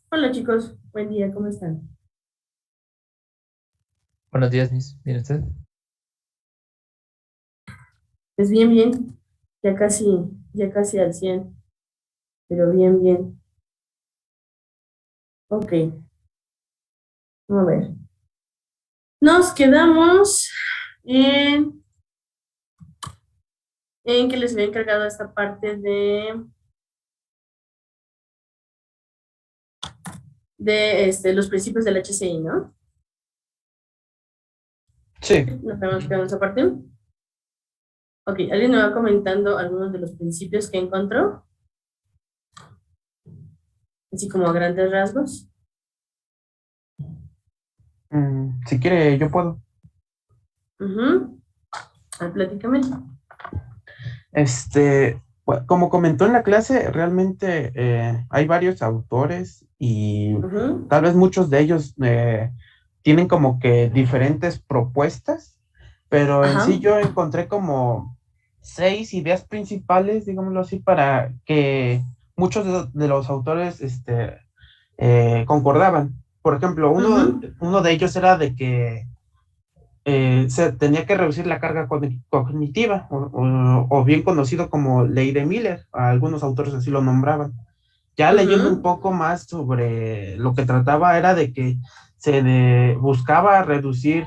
Hola chicos, buen día, ¿cómo están? Buenos días, Miss. ¿Bien usted? Pues bien, bien, ya casi, ya casi al 100, pero bien, bien. Ok, vamos a ver. Nos quedamos en, en que les había encargado esta parte de los principios del HCI, ¿no? Sí. Nos habíamos quedado en esa parte. Ok, ¿alguien me va comentando algunos de los principios que encontró? Así como a grandes rasgos. Si quiere, yo puedo. Ujú. Platícame. Como comentó en la clase, realmente hay varios autores y Ujú. tal vez muchos de ellos tienen como que diferentes propuestas, pero en Ajá. sí yo encontré como 6 ideas principales, digámoslo así, para que muchos de los autores concordaban. Por ejemplo, Ujú. uno de ellos era de que se tenía que reducir la carga cognitiva, o bien conocido como ley de Miller, algunos autores así lo nombraban. Ya leyendo un Ujú. poco más sobre lo que trataba era de que buscaba reducir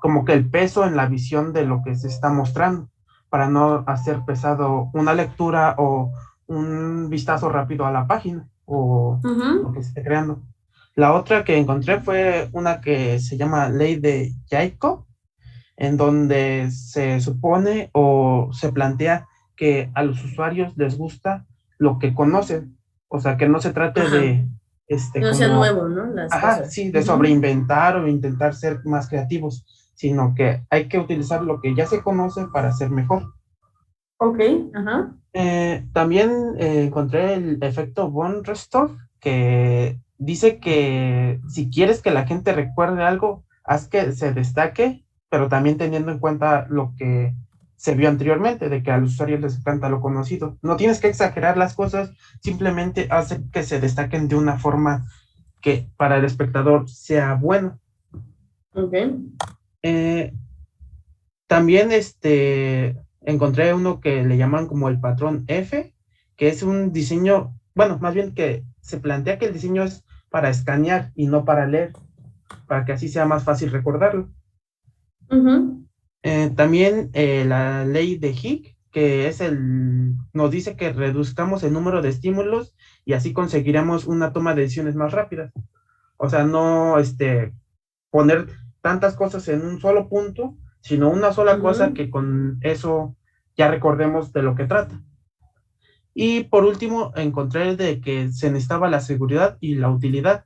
como que el peso en la visión de lo que se está mostrando, para no hacer pesado una lectura o un vistazo rápido a la página o lo Ujú. que se esté creando. La otra que encontré fue una que se llama Ley de Jacob, en donde se supone o se plantea que a los usuarios les gusta lo que conocen. O sea, que no se trate Ajá. de, No sea como, nuevo, ¿no? Las ajá, cosas. sí, de Ujú. sobreinventar o intentar ser más creativos, sino que hay que utilizar lo que ya se conoce para ser mejor. Ok, ajá. También encontré el efecto von Restorff, que dice que si quieres que la gente recuerde algo, haz que se destaque, pero también teniendo en cuenta lo que se vio anteriormente, de que a los usuarios les encanta lo conocido. No tienes que exagerar las cosas, simplemente hace que se destaquen de una forma que para el espectador sea bueno. Ok. Eh, También encontré uno que le llaman como el patrón F, que es un diseño, bueno, más bien que se plantea que el diseño es para escanear y no para leer, para que así sea más fácil recordarlo. Ujú. También la ley de Hick, que nos dice que reduzcamos el número de estímulos y así conseguiremos una toma de decisiones más rápidas. O sea, no poner tantas cosas en un solo punto, sino una sola cosa Ujú. que con eso ya recordemos de lo que trata. Y por último, encontré de que se necesitaba la seguridad y la utilidad,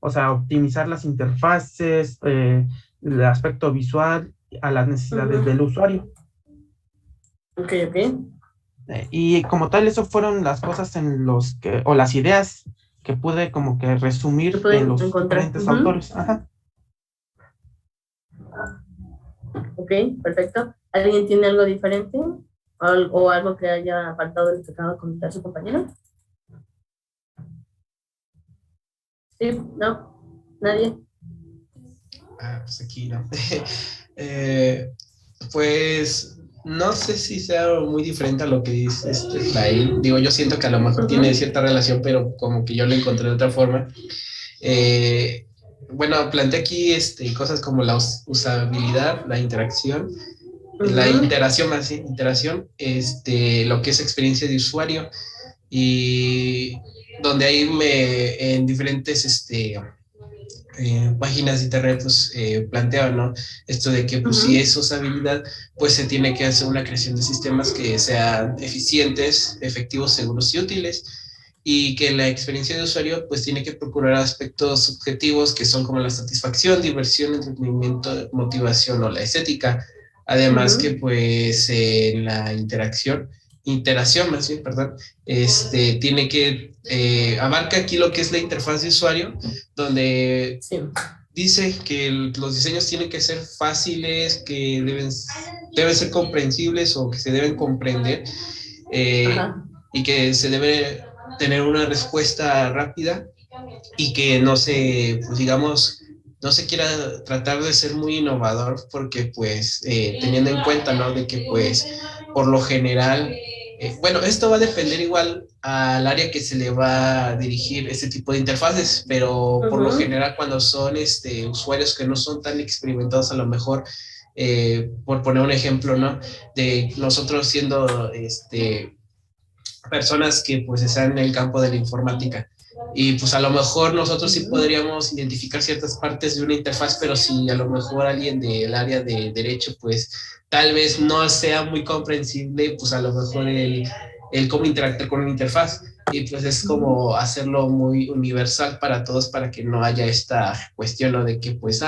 o sea, optimizar las interfaces, el aspecto visual a las necesidades del Ujú. usuario. Ok, ok. Y como tal, eso fueron las cosas o las ideas que pude como que Se resumir de pueden los encontrar. diferentes Ujú. autores. Ajá. Ok, perfecto. ¿Alguien tiene algo diferente? O algo que haya faltado de lo que acaba de comentar su compañero? Sí, no, nadie. Pues aquí no. Eh, pues no sé si sea muy diferente a lo que dice Efraín. Digo, yo siento que a lo mejor tiene Ujú. cierta relación, pero como que yo lo encontré de otra forma. Eh, bueno, planteé aquí cosas como la usabilidad, la interacción, la Ujú. interacción más bien, interacción, lo que es experiencia de usuario y donde ahí en diferentes páginas de internet pues planteaban, ¿no? Esto de que pues si Ujú. es usabilidad, pues se tiene que hacer una creación de sistemas que sean eficientes, efectivos, seguros y útiles y que la experiencia de usuario pues tiene que procurar aspectos subjetivos que son como la satisfacción, diversión, entretenimiento, motivación o la estética. Además que Ujú. pues en la interacción más bien, perdón, tiene que, abarca aquí lo que es la interfaz de usuario, donde Sí. dice que los diseños tienen que ser fáciles, que deben ser comprensibles o que se deben comprender, eh, Ajá. y que tener una respuesta rápida y que no se, pues digamos, no se quiera tratar de ser muy innovador porque pues teniendo en cuenta, ¿no? De que pues por lo general, bueno, esto va a depender igual al área que se le va a dirigir este tipo de interfaces, pero por lo general cuando son usuarios que no son tan experimentados a lo mejor, por poner un ejemplo, ¿no? De nosotros siendo personas que pues están en el campo de la informática. Y pues a lo mejor nosotros sí podríamos identificar ciertas partes de una interfaz, pero si a lo mejor alguien del área de derecho, pues tal vez no sea muy comprensible, pues a lo mejor el cómo interactuar con una interfaz. Y pues es como hacerlo muy universal para todos para que no haya esta cuestión, ¿no? De que pues,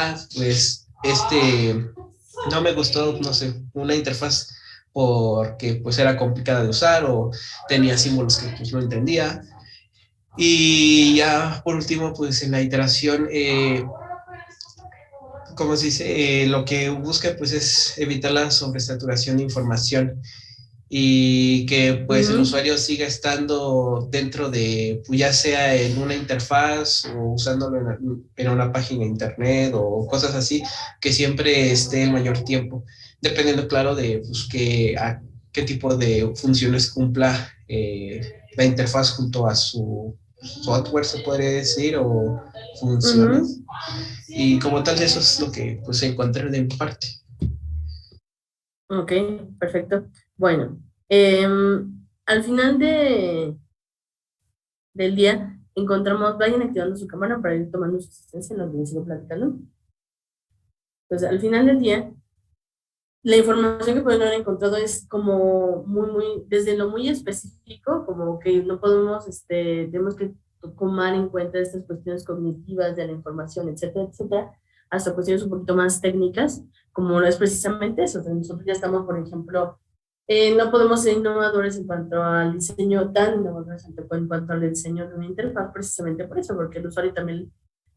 no me gustó, no sé, una interfaz porque pues era complicada de usar o tenía símbolos que pues no entendía. Y ya por último, pues en la iteración, como se dice, lo que busca pues es evitar la sobresaturación de información y que pues el usuario siga estando dentro de, pues, ya sea en una interfaz o usándolo en una página de internet o cosas así, que siempre esté el mayor tiempo, dependiendo claro de pues, a qué tipo de funciones cumpla la interfaz junto a su software, se podría decir, o funciones. Y como tal, eso es lo que pues encontré de mi parte. Ok, perfecto. Bueno, al final del día encontramos, vayan activando su cámara para ir tomando su asistencia en lo que les sigo platicando. Entonces, al final del día, la información que pueden haber encontrado es como desde lo muy específico, como que no podemos, tenemos que tomar en cuenta estas cuestiones cognitivas de la información, etcétera, etcétera, hasta cuestiones un poquito más técnicas, como no es precisamente eso. Entonces, nosotros ya estamos, por ejemplo, no podemos ser innovadores en cuanto al diseño, tan innovadores en cuanto al diseño de una interfaz, precisamente por eso, porque el usuario también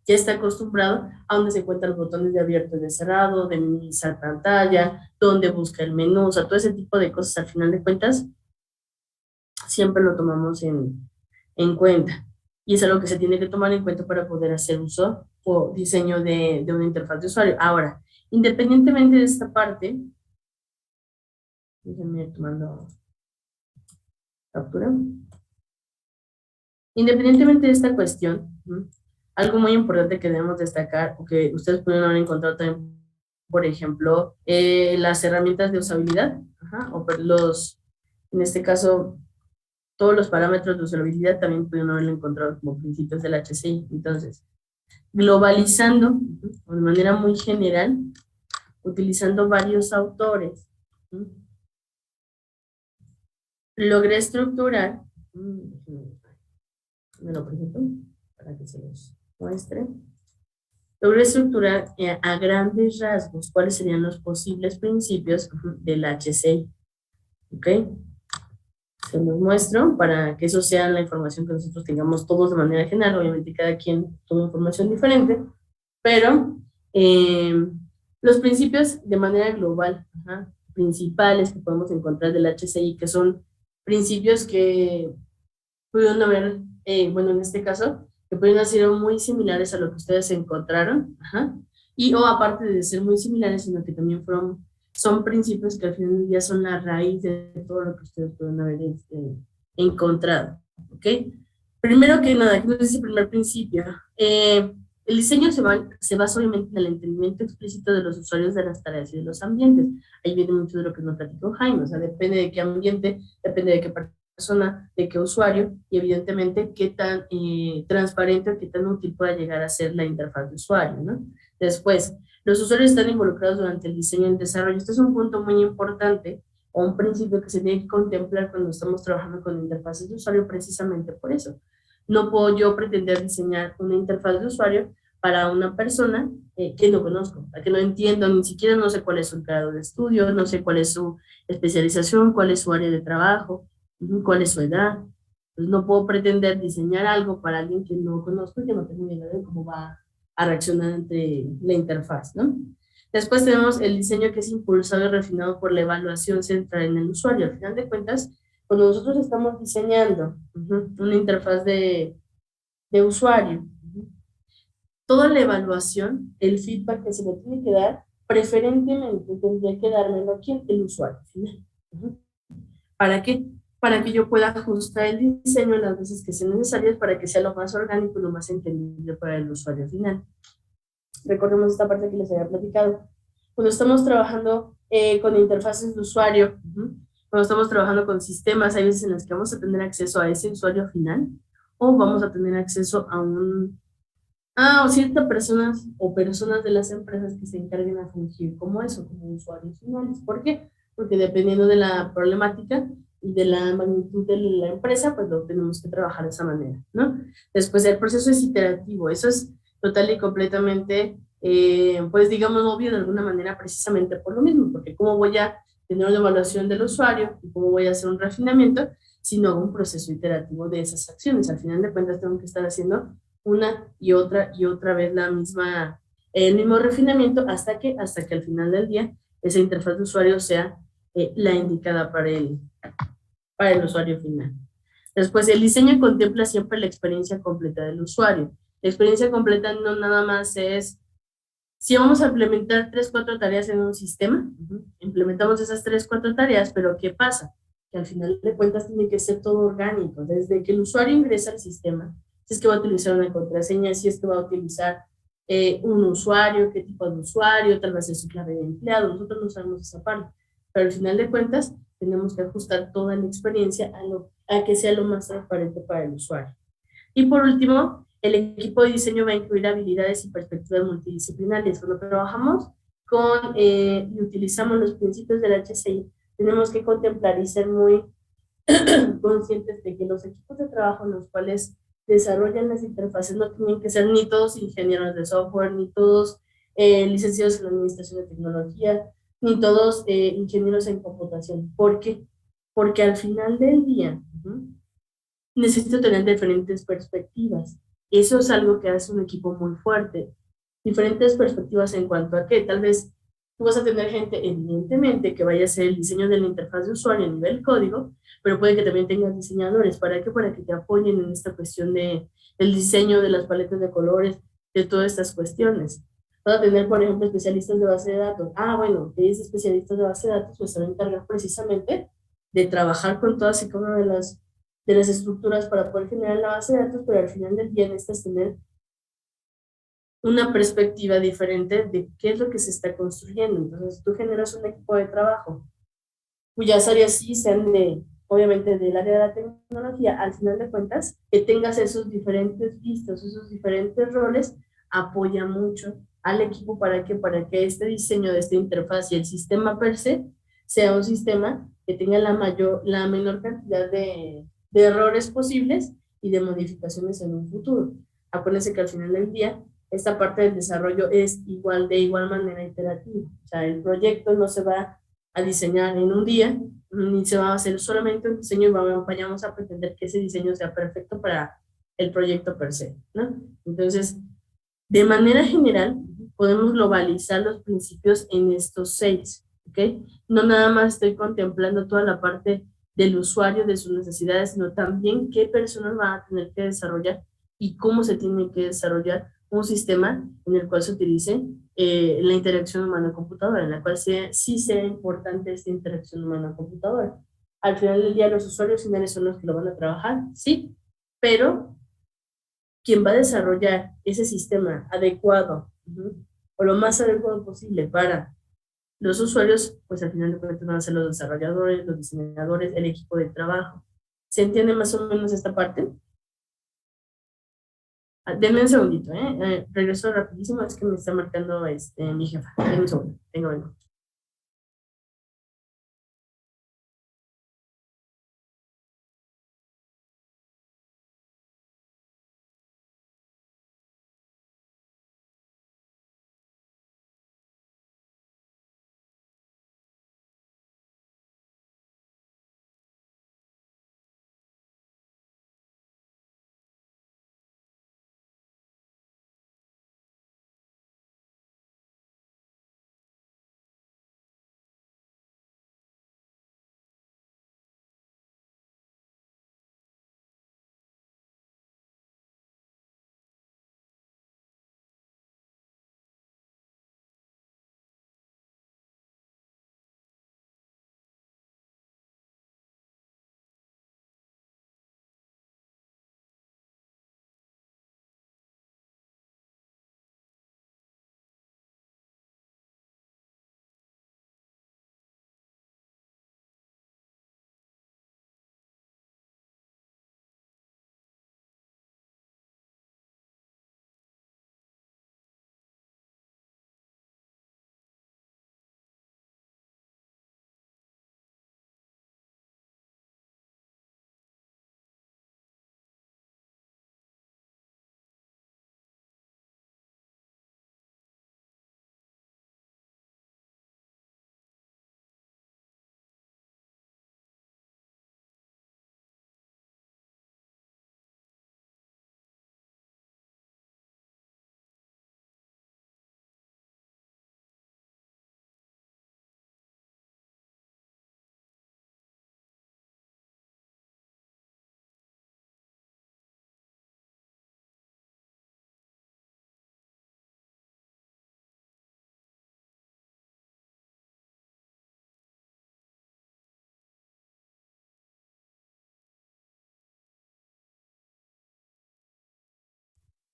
ya está acostumbrado a donde se encuentran los botones de abierto y de cerrado, de minimizar pantalla, donde busca el menú, o sea, todo ese tipo de cosas, al final de cuentas, siempre lo tomamos en cuenta. Y es algo que se tiene que tomar en cuenta para poder hacer uso o diseño de una interfaz de usuario. Ahora, independientemente de esta parte, déjenme ir tomando captura. Independientemente de esta cuestión, algo muy importante que debemos destacar, o que ustedes pueden haber encontrado también, por ejemplo, las herramientas de usabilidad, o en este caso, todos los parámetros de usabilidad también pudieron haberlo encontrado como principios del HCI. Entonces, globalizando de manera muy general, utilizando varios autores, logré estructurar, me lo presento para que se los muestre. Logré estructurar a grandes rasgos cuáles serían los posibles principios del HCI. ¿Ok? Se los muestro para que eso sea la información que nosotros tengamos todos de manera general. Obviamente cada quien toma información diferente, pero los principios de manera global, principales que podemos encontrar del HCI, que son principios que pudieron haber, bueno, en este caso, que pudieron ser muy similares a lo que ustedes encontraron, y o aparte de ser muy similares, sino que también son principios que al final del día son la raíz de todo lo que ustedes pueden haber encontrado, ¿ok? Primero que nada, ¿qué nos dice el primer principio? El diseño se basa obviamente en el entendimiento explícito de los usuarios de las tareas y de los ambientes. Ahí viene mucho de lo que nos platicó Jaime, o sea, depende de qué ambiente, depende de qué persona, de qué usuario, y evidentemente qué tan transparente o qué tan útil pueda llegar a ser la interfaz de usuario, ¿no? Después, los usuarios están involucrados durante el diseño y el desarrollo. Este es un punto muy importante o un principio que se tiene que contemplar cuando estamos trabajando con interfaces de usuario, precisamente por eso. No puedo yo pretender diseñar una interfaz de usuario para una persona que no conozco, que no entiendo, ni siquiera no sé cuál es su grado de estudio, no sé cuál es su especialización, cuál es su área de trabajo, cuál es su edad. Entonces no puedo pretender diseñar algo para alguien que no conozco y que no tengo ni idea de cómo va a reaccionar ante la interfaz, ¿no? Después tenemos el diseño que es impulsado y refinado por la evaluación centrada en el usuario. Al final de cuentas, Cuando nosotros estamos diseñando una interfaz de usuario, toda la evaluación, el feedback que se le tiene que dar, preferentemente tendría que dármelo quién, el usuario final. ¿Para qué? Para que yo pueda ajustar el diseño las veces que sean necesarias para que sea lo más orgánico y lo más entendible para el usuario final. Recordemos esta parte que les había platicado. Cuando estamos trabajando con interfaces de usuario, cuando estamos trabajando con sistemas, hay veces en las que vamos a tener acceso a ese usuario final o vamos a tener acceso o ciertas personas o personas de las empresas que se encarguen a fungir como eso, como usuarios finales. ¿Por qué? Porque dependiendo de la problemática y de la magnitud de la empresa, pues lo tenemos que trabajar de esa manera, ¿no? Después el proceso es iterativo, eso es total y completamente, pues digamos, obvio de alguna manera precisamente por lo mismo, porque cómo voy a tener una evaluación del usuario y cómo voy a hacer un refinamiento si no hago un proceso iterativo de esas acciones. Al final de cuentas tengo que estar haciendo una y otra vez el mismo refinamiento hasta que al final del día esa interfaz de usuario sea la indicada para el usuario final. Después, el diseño contempla siempre la experiencia completa del usuario. La experiencia completa no nada más es, si vamos a implementar 3, 4 tareas en un sistema, implementamos esas 3, 4 tareas, pero ¿qué pasa? Que al final de cuentas tiene que ser todo orgánico, desde que el usuario ingresa al sistema, si es que va a utilizar una contraseña, si es que va a utilizar un usuario, qué tipo de usuario, tal vez es su clave de empleado, nosotros no sabemos esa parte, pero al final de cuentas tenemos que ajustar toda la experiencia a que sea lo más transparente para el usuario. Y por último, el equipo de diseño va a incluir habilidades y perspectivas multidisciplinarias. Cuando trabajamos y utilizamos los principios del HCI, tenemos que contemplar y ser muy conscientes de que los equipos de trabajo en los cuales desarrollan las interfaces no tienen que ser ni todos ingenieros de software, ni todos licenciados en administración de tecnología, ni todos ingenieros en computación. ¿Por qué? Porque al final del día, necesito tener diferentes perspectivas. Eso es algo que hace un equipo muy fuerte. Diferentes perspectivas en cuanto a que tal vez tú vas a tener gente, evidentemente, que vaya a hacer el diseño de la interfaz de usuario a nivel código, pero puede que también tengas diseñadores. ¿Para qué? Para que te apoyen en esta cuestión del diseño, de las paletas de colores, de todas estas cuestiones. Vas a tener, por ejemplo, especialistas de base de datos. Bueno, esos especialistas de base de datos pues se van a encargar precisamente de trabajar con todas y cada una de las estructuras para poder generar la base de datos, pero al final del día necesitas tener una perspectiva diferente de qué es lo que se está construyendo. Entonces, tú generas un equipo de trabajo cuyas áreas sí sean obviamente, del área de la tecnología, al final de cuentas, que tengas esos diferentes vistos, esos diferentes roles, apoya mucho al equipo para que este diseño de esta interfaz y el sistema per se sea un sistema que tenga la menor cantidad de errores posibles y de modificaciones en un futuro. Acuérdense que al final del día, esta parte del desarrollo es de igual manera iterativa. O sea, el proyecto no se va a diseñar en un día, ni se va a hacer solamente un diseño y vayamos a pretender que ese diseño sea perfecto para el proyecto per se, ¿no? Entonces, de manera general, podemos globalizar los principios en estos 6, ¿ok? No nada más estoy contemplando toda la parte del usuario, de sus necesidades, sino también qué personas van a tener que desarrollar y cómo se tiene que desarrollar un sistema en el cual se utilice la interacción humano-computadora, en la cual sí sea importante esta interacción humano-computadora. Al final del día, los usuarios finales son los que lo van a trabajar, sí, pero quien va a desarrollar ese sistema adecuado o lo más adecuado posible para los usuarios, pues al final de cuentas van a ser los desarrolladores, los diseñadores, el equipo de trabajo. ¿Se entiende más o menos esta parte? Denme un segundito, regreso rapidísimo, es que me está marcando mi jefa. Denme un segundo, vengo.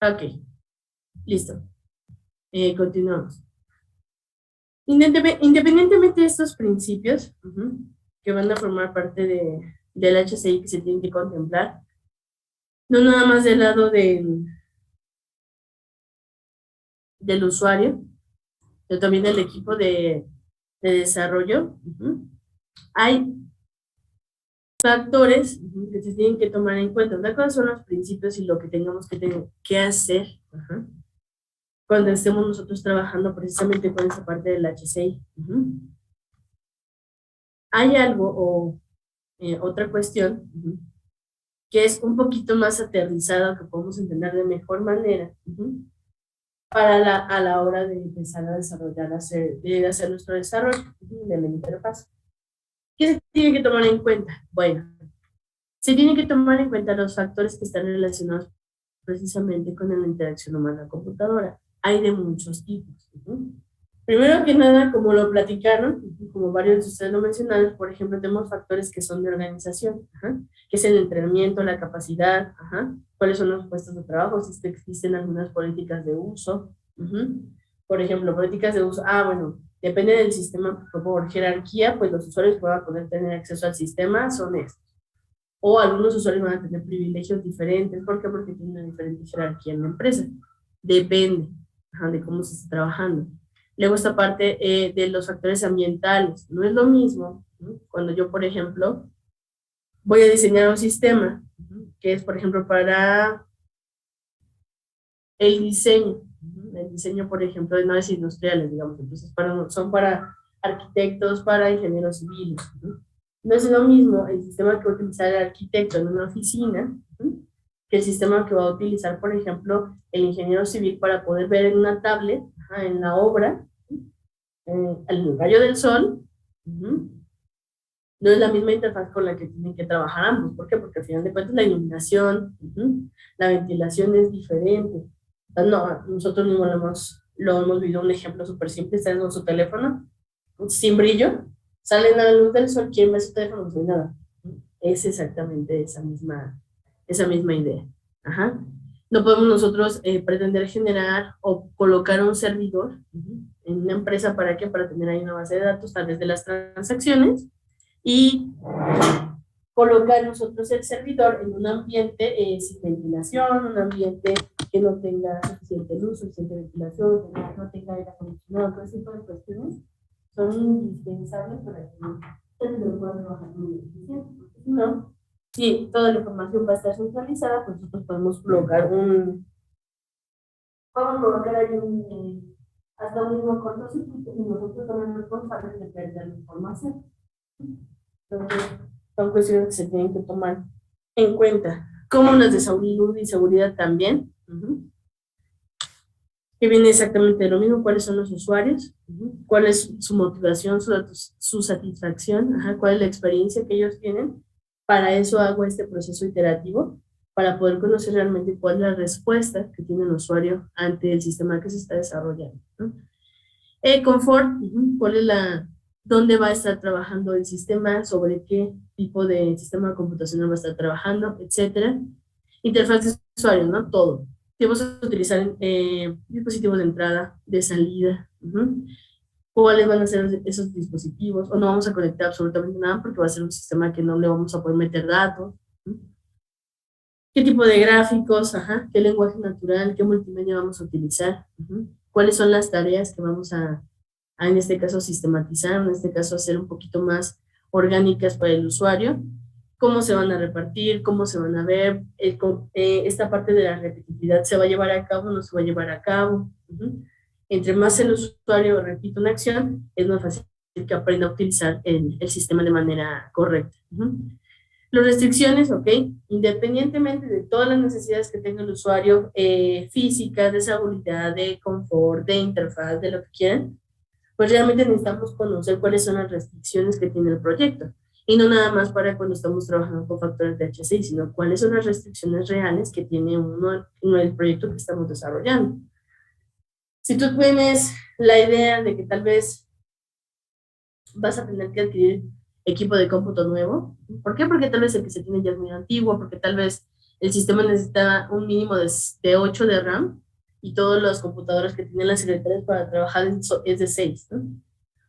Ok, listo. Continuamos. Independientemente de estos principios, que van a formar parte del HCI que se tienen que contemplar, no nada más del lado del usuario, pero también del equipo de desarrollo, hay factores que se tienen que tomar en cuenta. Una cosa son los principios y lo que tengamos que hacer cuando estemos nosotros trabajando precisamente con esa parte del HCI. Hay algo o otra cuestión que es un poquito más aterrizada, que podemos entender de mejor manera a la hora de empezar a desarrollar, de hacer nuestro desarrollo de la interfaz. ¿Qué se tiene que tomar en cuenta? Bueno, se tienen que tomar en cuenta los factores que están relacionados precisamente con la interacción humana-computadora. Hay de muchos tipos. Primero que nada, como lo platicaron, como varios de ustedes lo mencionaron, por ejemplo, tenemos factores que son de organización, que es el entrenamiento, la capacidad, cuáles son los puestos de trabajo, si existen algunas políticas de uso. Por ejemplo, políticas de uso, bueno, depende del sistema, por jerarquía, pues los usuarios que van a poder tener acceso al sistema son estos. O algunos usuarios van a tener privilegios diferentes. ¿Por qué? Porque tienen una diferente jerarquía en la empresa. Depende de cómo se esté trabajando. Luego esta parte de los factores ambientales. No es lo mismo cuando yo, por ejemplo, voy a diseñar un sistema que es, por ejemplo, para el diseño, por ejemplo, de naves industriales, digamos. Entonces, son para arquitectos, para ingenieros civiles. No es lo mismo el sistema que va a utilizar el arquitecto en una oficina que el sistema que va a utilizar, por ejemplo, el ingeniero civil para poder ver en una tablet, en la obra, el rayo del sol. No es la misma interfaz con la que tienen que trabajar ambos. ¿Por qué? Porque al final de cuentas la iluminación, la ventilación es diferente. No, nosotros mismos lo hemos visto un ejemplo súper simple. Están con su teléfono sin brillo, salen a la luz del sol, quieren ver su teléfono, no hay nada. Es exactamente esa misma idea. No podemos nosotros pretender generar o colocar un servidor en una empresa. ¿Para qué? Para tener ahí una base de datos, tal vez de las transacciones, y colocar nosotros el servidor en un ambiente sin ventilación, un ambiente que no tenga suficiente luz, suficiente ventilación, que no tenga aire acondicionado, todo ese tipo de cuestiones son indispensables para que el servidor pueda trabajar muy eficiente. Si no, si toda la información va a estar centralizada, pues nosotros podemos colocar ahí hasta un mismo cortocircuito y nosotros somos responsables de perder la información. Entonces, son cuestiones que se tienen que tomar en cuenta, como las de salud y seguridad también, que viene exactamente de lo mismo. ¿Cuáles son los usuarios? ¿Cuál es su motivación, su satisfacción? ¿Cuál es la experiencia que ellos tienen? Para eso hago este proceso iterativo, para poder conocer realmente cuál es la respuesta que tiene el usuario ante el sistema que se está desarrollando. Confort, ¿cuál es dónde va a estar trabajando el sistema, sobre qué tipo de sistema computacional va a estar trabajando, etcétera. Interfaz de usuario, ¿no? Todo. Si vamos a utilizar dispositivos de entrada, de salida, cuáles van a ser esos dispositivos, o no vamos a conectar absolutamente nada porque va a ser un sistema que no le vamos a poder meter datos. ¿Qué tipo de gráficos? ¿Qué lenguaje natural? ¿Qué multimedia vamos a utilizar? ¿Cuáles son las tareas que vamos en este caso, sistematizar, en este caso, hacer un poquito más orgánicas para el usuario? ¿Cómo se van a repartir? ¿Cómo se van a ver? Esta parte de la repetitividad, ¿se va a llevar a cabo o no se va a llevar a cabo? Entre más el usuario repite una acción, es más fácil que aprenda a utilizar el sistema de manera correcta. Las restricciones, ok, independientemente de todas las necesidades que tenga el usuario, físicas, de seguridad, de confort, de interfaz, de lo que quieran, pues realmente necesitamos conocer cuáles son las restricciones que tiene el proyecto. Y no nada más para cuando estamos trabajando con factores de HCI, sino cuáles son las restricciones reales que tiene el proyecto que estamos desarrollando. Si tú tienes la idea de que tal vez vas a tener que adquirir equipo de cómputo nuevo, ¿por qué? Porque tal vez el que se tiene ya es muy antiguo, porque tal vez el sistema necesita un mínimo de 8 de RAM y todos los computadores que tienen las secretarias para trabajar es de 6, ¿no?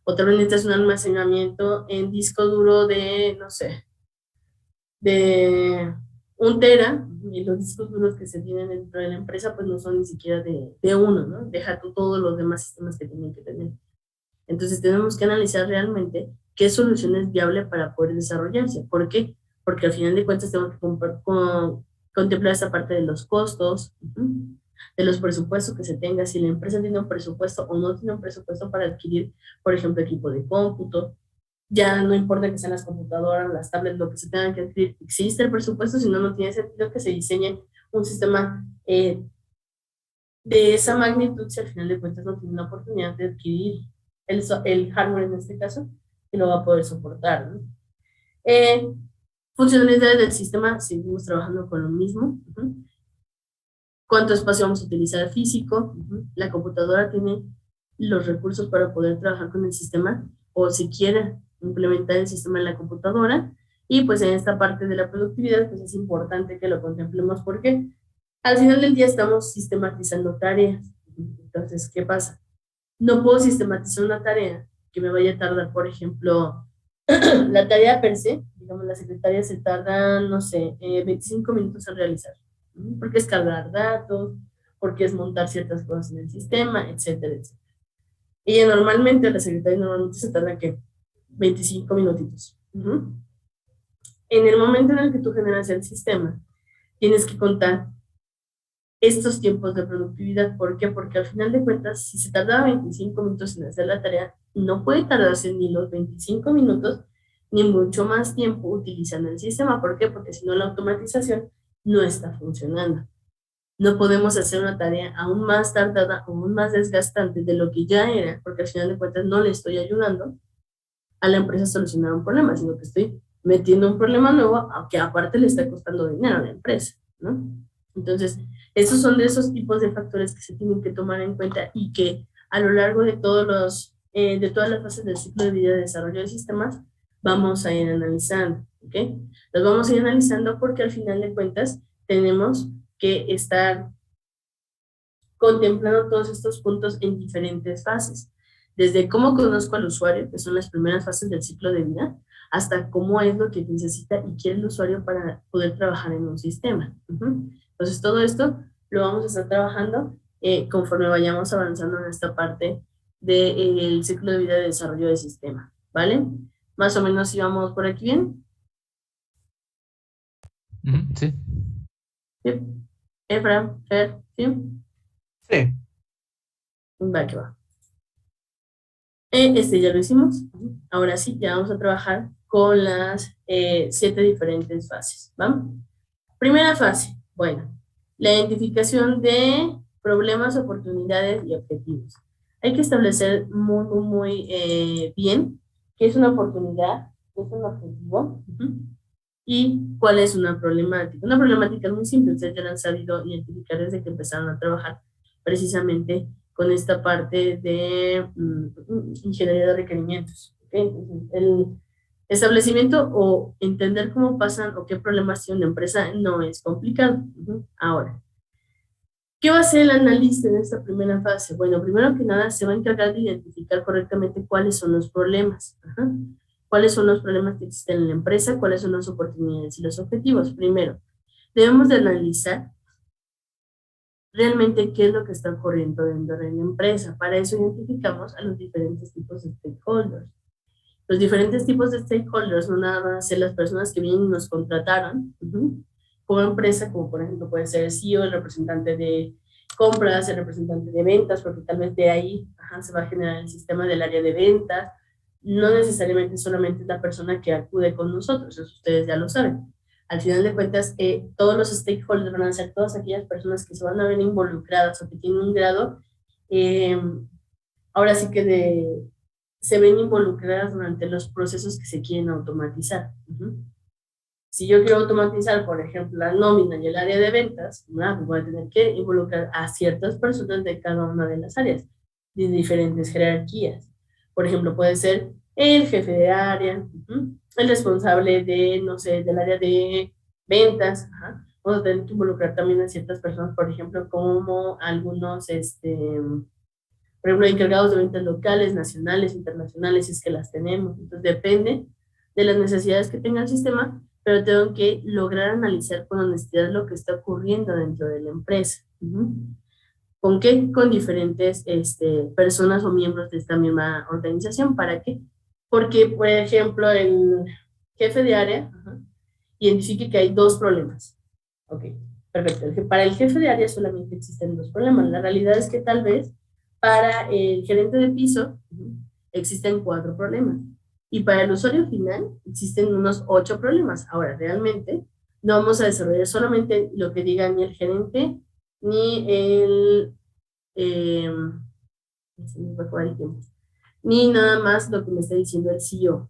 O tal vez necesitas un almacenamiento en disco duro de, no sé, de 1 tera, y los discos duros que se tienen dentro de la empresa pues no son ni siquiera de uno, ¿no? Deja tú todos los demás sistemas que tienen que tener. Entonces tenemos que analizar realmente qué solución es viable para poder desarrollarse. ¿Por qué? Porque al final de cuentas tenemos que contemplar esa parte de los costos, de los presupuestos que se tenga, si la empresa tiene un presupuesto o no tiene un presupuesto para adquirir, por ejemplo, equipo de cómputo. Ya no importa que sean las computadoras, las tablets, lo que se tenga que adquirir, existe el presupuesto, si no, no tiene sentido que se diseñe un sistema de esa magnitud si al final de cuentas no tiene la oportunidad de adquirir el hardware en este caso, que lo va a poder soportar, ¿no? Funcionalidades del sistema, seguimos trabajando con lo mismo. ¿Cuánto espacio vamos a utilizar físico? La computadora tiene los recursos para poder trabajar con el sistema, o si quiere implementar el sistema en la computadora. Y pues en esta parte de la productividad, pues es importante que lo contemplemos porque al final del día estamos sistematizando tareas. Entonces, ¿qué pasa? No puedo sistematizar una tarea que me vaya a tardar, por ejemplo, la tarea per se, digamos, la secretaria se tarda, no sé, 25 minutos en realizar, porque es cargar datos, porque es montar ciertas cosas en el sistema, etcétera, etcétera. Ella normalmente, la secretaria normalmente se tarda, ¿qué? 25 minutitos. En el momento en el que tú generas el sistema, tienes que contar estos tiempos de productividad. ¿Por qué? Porque al final de cuentas, si se tardaba 25 minutos en hacer la tarea, no puede tardarse ni los 25 minutos, ni mucho más tiempo utilizando el sistema. ¿Por qué? Porque si no, la automatización no está funcionando. No podemos hacer una tarea aún más tardada, aún más desgastante de lo que ya era, porque al final de cuentas no le estoy ayudando a la empresa a solucionar un problema, sino que estoy metiendo un problema nuevo, aunque aparte le está costando dinero a la empresa, ¿no? Entonces, esos son de esos tipos de factores que se tienen que tomar en cuenta y que a lo largo de de todas las fases del ciclo de vida de desarrollo de sistemas, vamos a ir analizando, ¿ok? Los vamos a ir analizando porque al final de cuentas tenemos que estar contemplando todos estos puntos en diferentes fases. Desde cómo conozco al usuario, que son las primeras fases del ciclo de vida, hasta cómo es lo que necesita y quiere el usuario para poder trabajar en un sistema. Entonces, todo esto lo vamos a estar trabajando conforme vayamos avanzando en esta parte del ciclo de vida de desarrollo de sistema, ¿vale? Más o menos si vamos por aquí bien. Sí. ¿Sí? Efra, Fer, ¿sí? Sí. Va que va. Ya lo hicimos. Ahora sí, ya vamos a trabajar con las 7 diferentes fases. ¿Vamos? Primera fase. Bueno, la identificación de problemas, oportunidades y objetivos. Hay que establecer muy bien qué es una oportunidad, qué es un objetivo y cuál es una problemática. Una problemática es muy simple, ustedes ya la han sabido identificar desde que empezaron a trabajar precisamente con esta parte de ingeniería de requerimientos. ¿Okay? Entonces, el establecimiento o entender cómo pasan o qué problemas tiene una empresa no es complicado. Ahora, ¿qué va a hacer el analista en esta primera fase? Bueno, primero que nada se va a encargar de identificar correctamente cuáles son los problemas. ¿Cuáles son los problemas que existen en la empresa? ¿Cuáles son las oportunidades y los objetivos? Primero, debemos de analizar realmente qué es lo que está ocurriendo dentro de la empresa. Para eso identificamos a los diferentes tipos de stakeholders. Los diferentes tipos de stakeholders no nada van a ser las personas que vienen y nos contrataron como empresa, como por ejemplo puede ser el CEO, el representante de compras, el representante de ventas, porque tal vez de ahí se va a generar el sistema del área de ventas. No necesariamente solamente la persona que acude con nosotros, eso ustedes ya lo saben. Al final de cuentas, todos los stakeholders van a ser todas aquellas personas que se van a ver involucradas o que tienen un grado, ahora sí que se ven involucradas durante los procesos que se quieren automatizar. Si yo quiero automatizar, por ejemplo, la nómina y el área de ventas, pues voy a tener que involucrar a ciertas personas de cada una de las áreas, de diferentes jerarquías. Por ejemplo, puede ser el jefe de área, el responsable de, no sé, del área de ventas, vamos a tener que involucrar también a ciertas personas, por ejemplo, como algunos, por ejemplo, encargados de ventas locales, nacionales, internacionales, si es que las tenemos. Entonces, depende de las necesidades que tenga el sistema, pero tengo que lograr analizar con honestidad lo que está ocurriendo dentro de la empresa. ¿Con qué? Con diferentes personas o miembros de esta misma organización. ¿Para qué? Porque, por ejemplo, el jefe de área identifique que hay dos problemas. Ok, perfecto. Para el jefe de área solamente existen dos problemas. La realidad es que tal vez para el gerente de piso existen 4 problemas. Y para el usuario final existen unos 8 problemas. Ahora, realmente no vamos a desarrollar solamente lo que diga ni el gerente ni ni nada más lo que me está diciendo el CEO.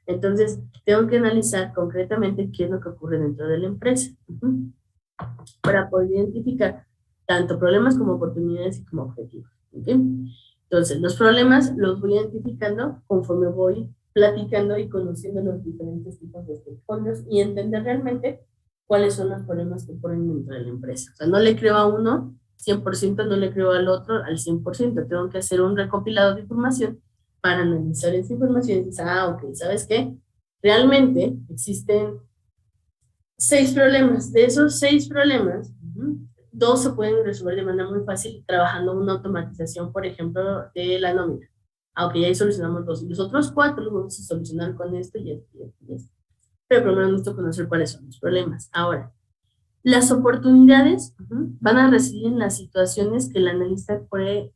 Entonces, tengo que analizar concretamente qué es lo que ocurre dentro de la empresa para poder identificar tanto problemas como oportunidades y como objetivos. ¿Okay? Entonces, los problemas los voy identificando conforme voy platicando y conociendo los diferentes tipos de stakeholders y entender realmente cuáles son los problemas que ponen dentro de la empresa. O sea, no le creo a uno 100%, no le creo al otro al 100%. Tengo que hacer un recopilado de información para analizar esa información y decir, ok, ¿sabes qué? Realmente existen 6 problemas. De esos 6 problemas, 2 se pueden resolver de manera muy fácil trabajando una automatización, por ejemplo, de la nómina. Aunque ya ahí solucionamos 2. Y los otros 4 los vamos a solucionar con esto y esto y esto y esto. Pero primero necesito conocer cuáles son los problemas. Ahora, las oportunidades van a residir en las situaciones que el analista cree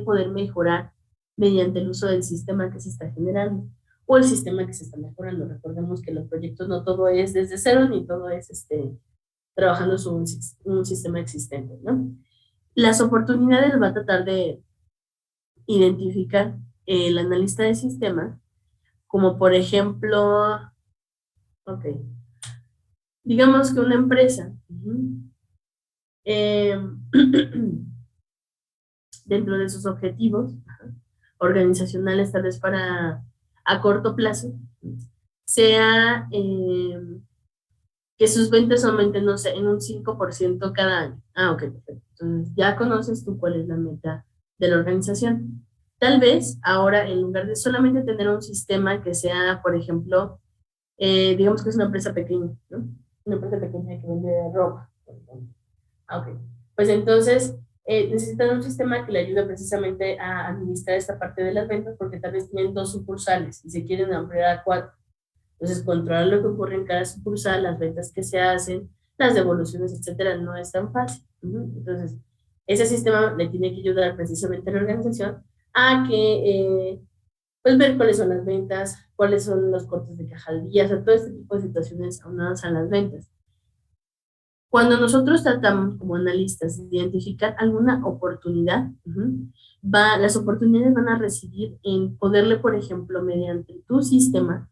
poder mejorar mediante el uso del sistema que se está generando o el sistema que se está mejorando. Recordemos que los proyectos no todo es desde cero ni todo es trabajando sobre un sistema existente, ¿no? Las oportunidades va a tratar de identificar el analista de sistemas, como por ejemplo, ok, digamos que una empresa dentro de sus objetivos organizacionales, tal vez para a corto plazo, sea que sus ventas aumenten, no sé, en un 5% cada año. Ok, perfecto. Entonces, ya conoces tú cuál es la meta de la organización. Tal vez ahora, en lugar de solamente tener un sistema que sea, por ejemplo, digamos que es una empresa pequeña, ¿no? Una empresa pequeña que vende ropa, por ejemplo. Ok. Pues entonces, necesitan un sistema que le ayude precisamente a administrar esta parte de las ventas porque tal vez tienen 2 sucursales y se quieren ampliar a 4. Entonces, controlar lo que ocurre en cada sucursal, las ventas que se hacen, las devoluciones, etcétera, no es tan fácil. Entonces, ese sistema le tiene que ayudar precisamente a la organización a que, pues, ver cuáles son las ventas, cuáles son los cortes de caja al día, o sea, todo este tipo de situaciones aunadas a las ventas. Cuando nosotros tratamos como analistas de identificar alguna oportunidad, las oportunidades van a residir en poderle, por ejemplo, mediante tu sistema,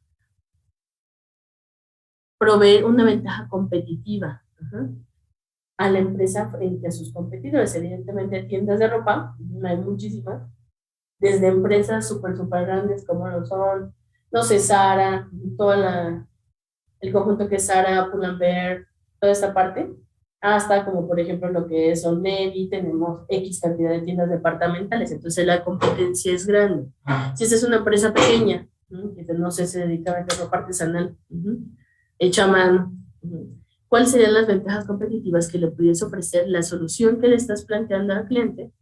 proveer una ventaja competitiva a la empresa frente a sus competidores. Evidentemente, tiendas de ropa, hay muchísimas, desde empresas súper grandes como lo son, no sé, Zara, el conjunto que es Zara, Pull&Bear, toda esta parte, hasta como por ejemplo lo que es Navy, tenemos X cantidad de tiendas departamentales, entonces la competencia es grande. Si esta es una empresa pequeña, que no sé, se dedica a vender ropa artesanal, hecha a mano, ¿cuáles serían las ventajas competitivas que le pudiese ofrecer la solución que le estás planteando al cliente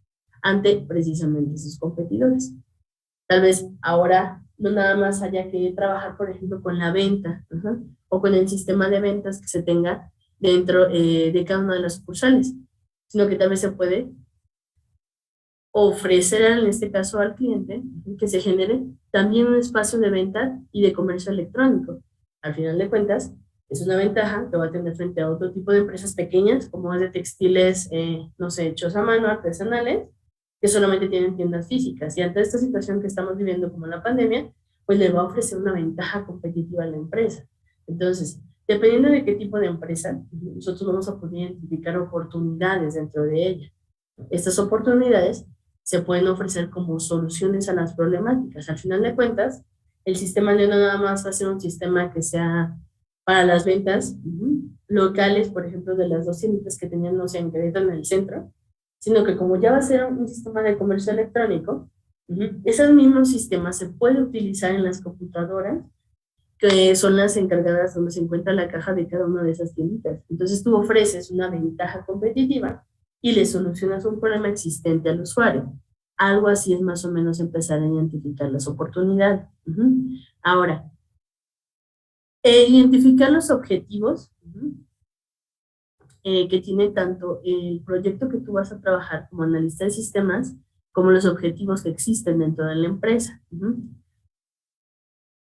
ante precisamente sus competidores? Tal vez ahora no nada más haya que trabajar, por ejemplo, con la venta o con el sistema de ventas que se tenga dentro de cada una de las sucursales, sino que tal vez se puede ofrecer en este caso al cliente que se genere también un espacio de venta y de comercio electrónico. Al final de cuentas, es una ventaja que va a tener frente a otro tipo de empresas pequeñas, como es de textiles, no sé, hechos a mano, artesanales, que solamente tienen tiendas físicas. Y ante esta situación que estamos viviendo como la pandemia, pues le va a ofrecer una ventaja competitiva a la empresa. Entonces, dependiendo de qué tipo de empresa, nosotros vamos a poder identificar oportunidades dentro de ella. Estas oportunidades se pueden ofrecer como soluciones a las problemáticas. Al final de cuentas, el sistema no nada más va a ser un sistema que sea para las ventas locales, por ejemplo, de las 2 tiendas que tenían, no sé, en Querétaro, en el centro, sino que como ya va a ser un sistema de comercio electrónico, esos mismos sistemas se pueden utilizar en las computadoras que son las encargadas donde se encuentra la caja de cada una de esas tienditas. Entonces tú ofreces una ventaja competitiva y le solucionas un problema existente al usuario. Algo así es más o menos empezar a identificar las oportunidades. Ahora, identificar los objetivos que tiene tanto el proyecto que tú vas a trabajar como analista de sistemas, como los objetivos que existen dentro de la empresa.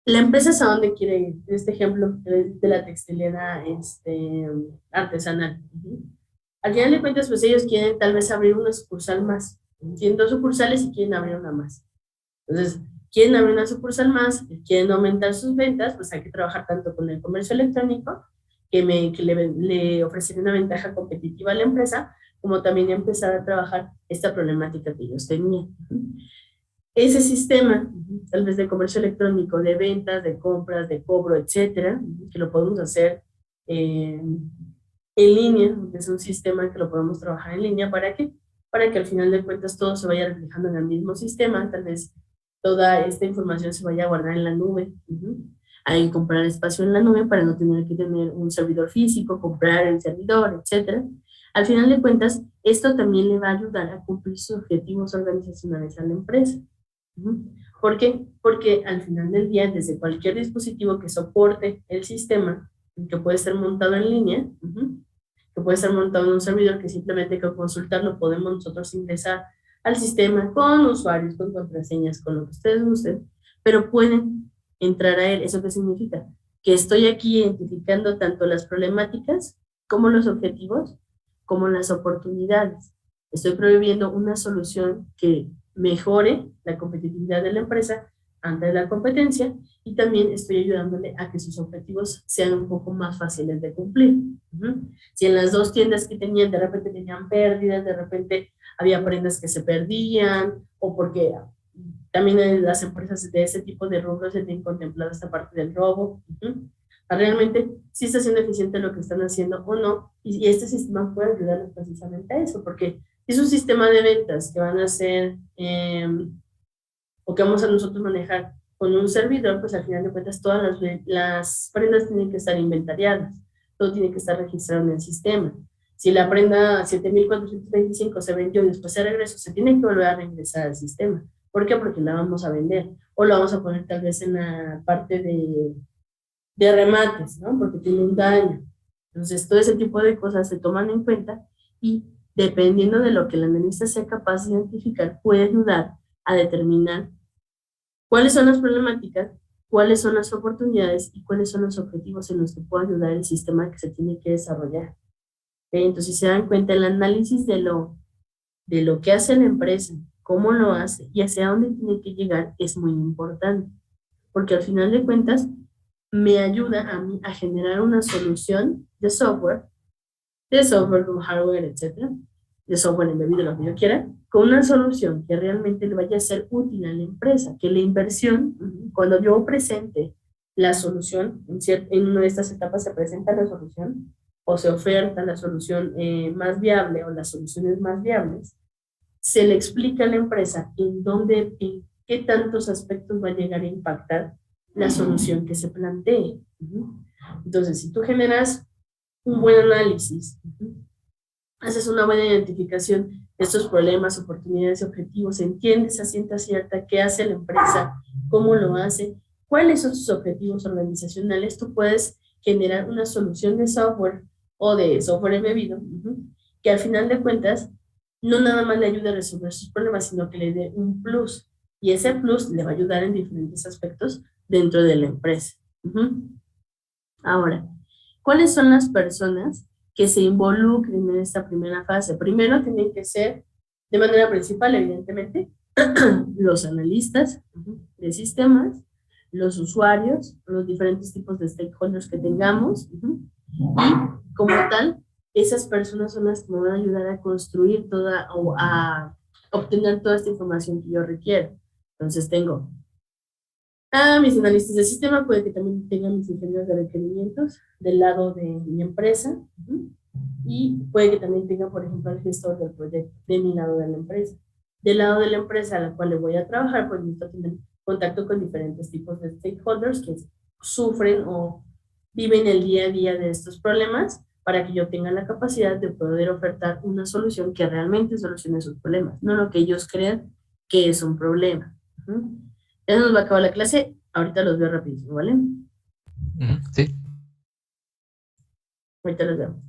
La empresa es a dónde quiere ir. Este ejemplo de la textilera artesanal. Al final de cuentas, pues ellos quieren tal vez abrir una sucursal más. Tienen 2 sucursales y quieren abrir una más. Entonces, quieren abrir una sucursal más, quieren aumentar sus ventas, pues hay que trabajar tanto con el comercio electrónico, que le ofrecería una ventaja competitiva a la empresa, como también empezar a trabajar esta problemática que ellos tenían. Ese sistema, tal vez de comercio electrónico, de ventas, de compras, de cobro, etcétera, que lo podemos hacer en línea, es un sistema que lo podemos trabajar en línea. ¿Para qué? Para que al final de cuentas todo se vaya reflejando en el mismo sistema, tal vez toda esta información se vaya a guardar en la nube. Hay que comprar espacio en la nube para no tener que tener un servidor físico, comprar el servidor, etcétera. Al final de cuentas, esto también le va a ayudar a cumplir sus objetivos organizacionales a la empresa. ¿Por qué? Porque al final del día, desde cualquier dispositivo que soporte el sistema, que puede ser montado en línea, que puede ser montado en un servidor que simplemente con consultarlo podemos nosotros ingresar al sistema con usuarios, con contraseñas, con lo que ustedes gusten, pero pueden entrar a él. ¿Eso qué significa? Que estoy aquí identificando tanto las problemáticas como los objetivos, como las oportunidades. Estoy prohibiendo una solución que mejore la competitividad de la empresa ante la competencia y también estoy ayudándole a que sus objetivos sean un poco más fáciles de cumplir. Si en las 2 tiendas que tenían de repente tenían pérdidas, de repente había prendas que se perdían o porque también en las empresas de ese tipo de rubros se tienen contemplado esta parte del robo. Realmente si está siendo eficiente lo que están haciendo o no, y este sistema puede ayudarles precisamente a eso, porque es un sistema de ventas que van a ser o que vamos a nosotros manejar con un servidor, pues al final de cuentas todas las prendas tienen que estar inventariadas, todo tiene que estar registrado en el sistema. Si la prenda 7,425 se vendió y después se regresó, se tiene que volver a regresar al sistema. ¿Por qué? Porque la vamos a vender o la vamos a poner tal vez en la parte de remates, ¿no? Porque tiene un daño. Entonces, todo ese tipo de cosas se toman en cuenta y dependiendo de lo que el analista sea capaz de identificar, puede ayudar a determinar cuáles son las problemáticas, cuáles son las oportunidades y cuáles son los objetivos en los que puede ayudar el sistema que se tiene que desarrollar. Entonces, si se dan cuenta, el análisis de lo que hace la empresa, cómo lo hace y hacia dónde tiene que llegar es muy importante, porque al final de cuentas me ayuda a mí a generar una solución de software como hardware, etcétera, de software embebido, lo que yo quiera, con una solución que realmente le vaya a ser útil a la empresa, que la inversión, cuando yo presente la solución, en una de estas etapas se presenta la solución o se oferta la solución más viable o las soluciones más viables, se le explica a la empresa en qué tantos aspectos va a llegar a impactar la solución que se plantee. Entonces, si tú generas un buen análisis, haces una buena identificación de estos problemas, oportunidades y objetivos, entiendes a ciencia cierta qué hace la empresa, cómo lo hace, cuáles son sus objetivos organizacionales, tú puedes generar una solución de software o de software embebido, que al final de cuentas no nada más le ayude a resolver sus problemas, sino que le dé un plus. Y ese plus le va a ayudar en diferentes aspectos dentro de la empresa. Ahora, ¿cuáles son las personas que se involucren en esta primera fase? Primero tienen que ser, de manera principal, evidentemente, los analistas de sistemas, los usuarios, los diferentes tipos de stakeholders que tengamos, y como tal, esas personas son las que me van a ayudar a construir toda o a obtener toda esta información que yo requiero. Entonces tengo Mis analistas de sistema puede que también tengan mis ingenieros de requerimientos del lado de mi empresa. Y puede que también tenga, por ejemplo, el gestor del proyecto de mi lado de la empresa. Del lado de la empresa a la cual le voy a trabajar, pues necesito tener contacto con diferentes tipos de stakeholders que sufren o viven el día a día de estos problemas para que yo tenga la capacidad de poder ofertar una solución que realmente solucione sus problemas, no lo que ellos crean que es un problema. Ya nos va a acabar la clase, ahorita los veo rapidísimo, ¿vale? Sí. Ahorita los veo.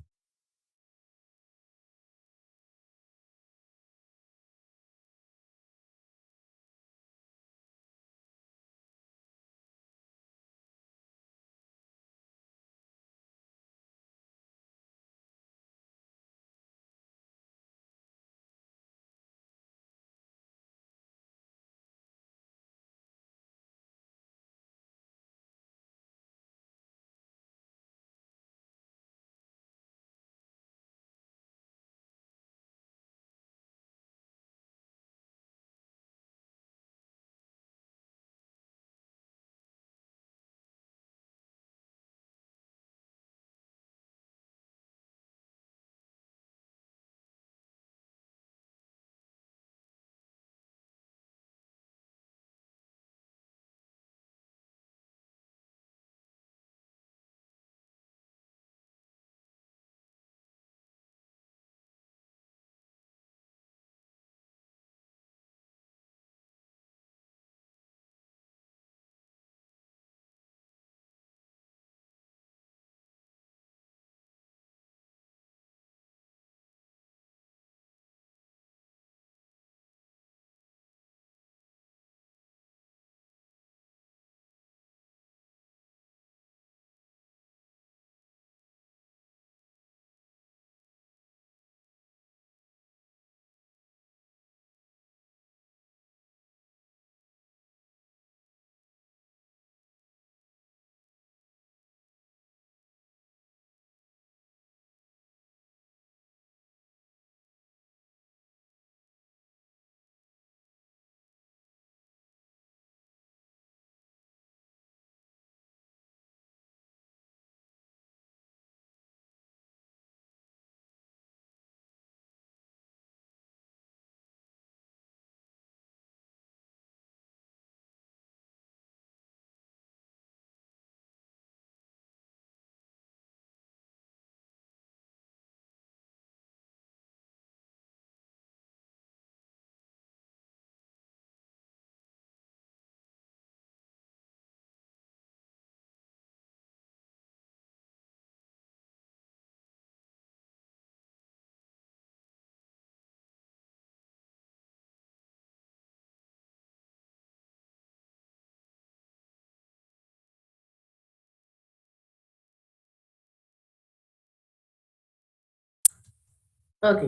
Ok,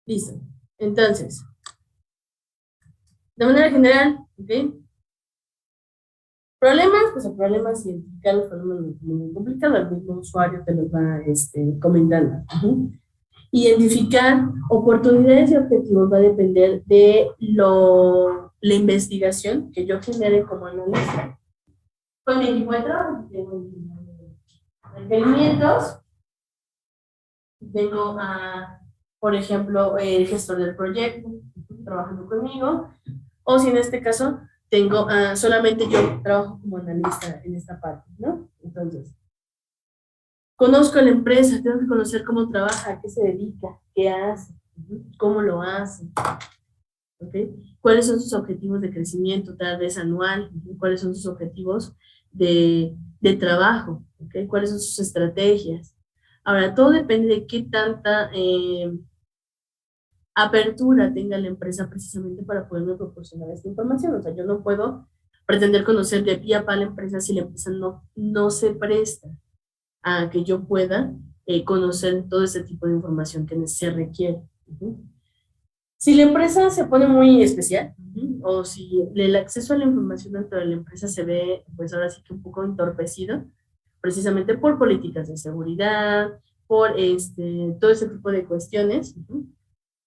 listo. Entonces, de manera general, ¿ok? Problemas, pues el problema es identificar los problemas muy complicado, el mismo usuario te los va comentando. Identificar oportunidades y objetivos va a depender de la investigación que yo genere como analista. Con mi equipo de trabajo, tengo requerimientos, tengo por ejemplo, el gestor del proyecto trabajando conmigo, o si en este caso tengo solamente yo trabajo como analista en esta parte, ¿no? Entonces, conozco la empresa, tengo que conocer cómo trabaja, a qué se dedica, qué hace, cómo lo hace, ¿ok? ¿Cuáles son sus objetivos de crecimiento, tal vez anual? ¿Cuáles son sus objetivos de trabajo? ¿Ok? ¿Cuáles son sus estrategias? Ahora, todo depende de qué tanta apertura tenga la empresa precisamente para poderme proporcionar esta información. O sea, yo no puedo pretender conocer de pie a pa la empresa si la empresa no se presta a que yo pueda conocer todo ese tipo de información que se requiere. Si la empresa se pone muy especial, o si el acceso a la información dentro de la empresa se ve, pues ahora sí que un poco entorpecido, precisamente por políticas de seguridad, por todo ese tipo de cuestiones,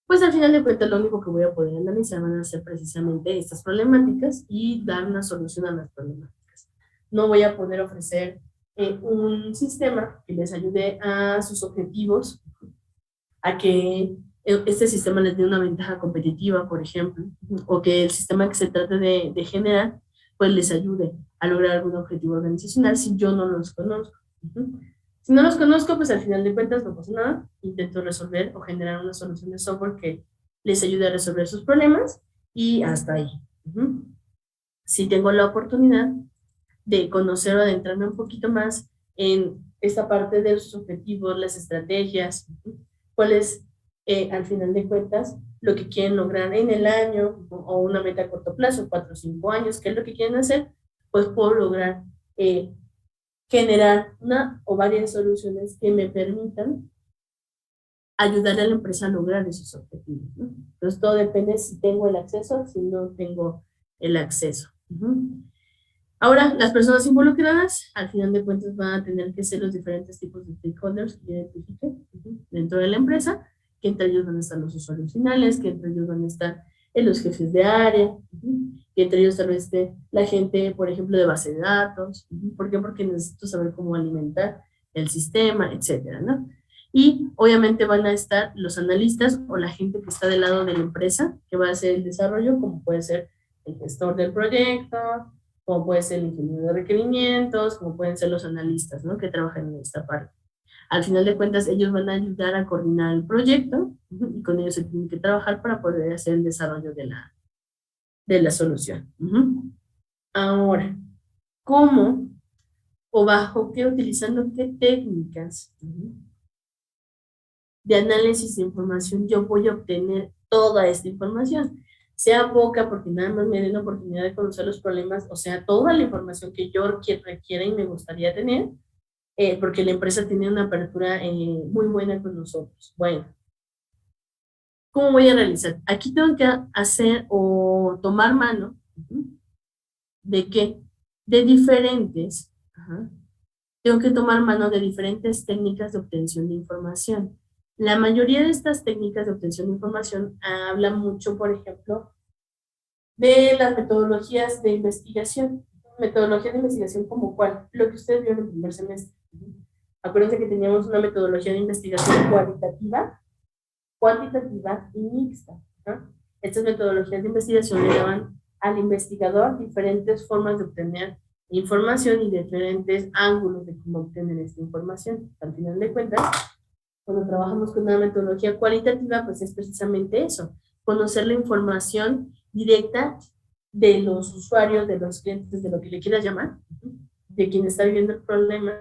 pues al final de cuentas lo único que voy a poder analizar van a ser precisamente estas problemáticas y dar una solución a las problemáticas. No voy a poder ofrecer un sistema que les ayude a sus objetivos, a que este sistema les dé una ventaja competitiva, por ejemplo, o que el sistema que se trate de generar, pues les ayude a lograr algún objetivo organizacional si yo no los conozco. Si no los conozco, pues al final de cuentas no pasa nada, intento resolver o generar una solución de software que les ayude a resolver sus problemas y hasta ahí. Si tengo la oportunidad de conocer o adentrarme un poquito más en esta parte de sus objetivos, las estrategias, cuál es, al final de cuentas, lo que quieren lograr en el año o una meta a corto plazo, 4 o 5 años, qué es lo que quieren hacer, pues puedo lograr generar una o varias soluciones que me permitan ayudar a la empresa a lograr esos objetivos, ¿no? Entonces todo depende si tengo el acceso, si no tengo el acceso. Ahora, las personas involucradas, al final de cuentas, van a tener que ser los diferentes tipos de stakeholders que identifique dentro de la empresa, que entre ellos van a estar los usuarios finales, que entre ellos van a estar los jefes de área, que entre ellos tal vez esté la gente, por ejemplo, de base de datos. ¿Por qué? Porque necesito saber cómo alimentar el sistema, etcétera, ¿no? Y obviamente van a estar los analistas o la gente que está del lado de la empresa, que va a hacer el desarrollo, como puede ser el gestor del proyecto, como puede ser el ingeniero de requerimientos, como pueden ser los analistas, ¿no? Que trabajan en esta parte. Al final de cuentas, ellos van a ayudar a coordinar el proyecto y con ellos se tiene que trabajar para poder hacer el desarrollo de la solución. Ahora, ¿cómo o bajo qué, utilizando qué técnicas de análisis de información yo voy a obtener toda esta información? Sea poca porque nada más me den la oportunidad de conocer los problemas, o sea, toda la información que yo requiera y me gustaría tener, porque la empresa tiene una apertura muy buena con nosotros. Bueno, ¿cómo voy a realizar? Aquí tengo que hacer o tomar mano de qué? De diferentes, tengo que tomar mano de diferentes técnicas de obtención de información. La mayoría de estas técnicas de obtención de información hablan mucho, por ejemplo, de las metodologías de investigación. Metodología de investigación como cuál, lo que ustedes vieron en el primer semestre. Acuérdense que teníamos una metodología de investigación cualitativa, cuantitativa y mixta, ¿no? Estas metodologías de investigación le daban al investigador diferentes formas de obtener información y diferentes ángulos de cómo obtener esta información. Al final de cuentas, cuando trabajamos con una metodología cualitativa, pues es precisamente eso, conocer la información directa de los usuarios, de los clientes, de lo que le quieras llamar, de quien está viviendo el problema,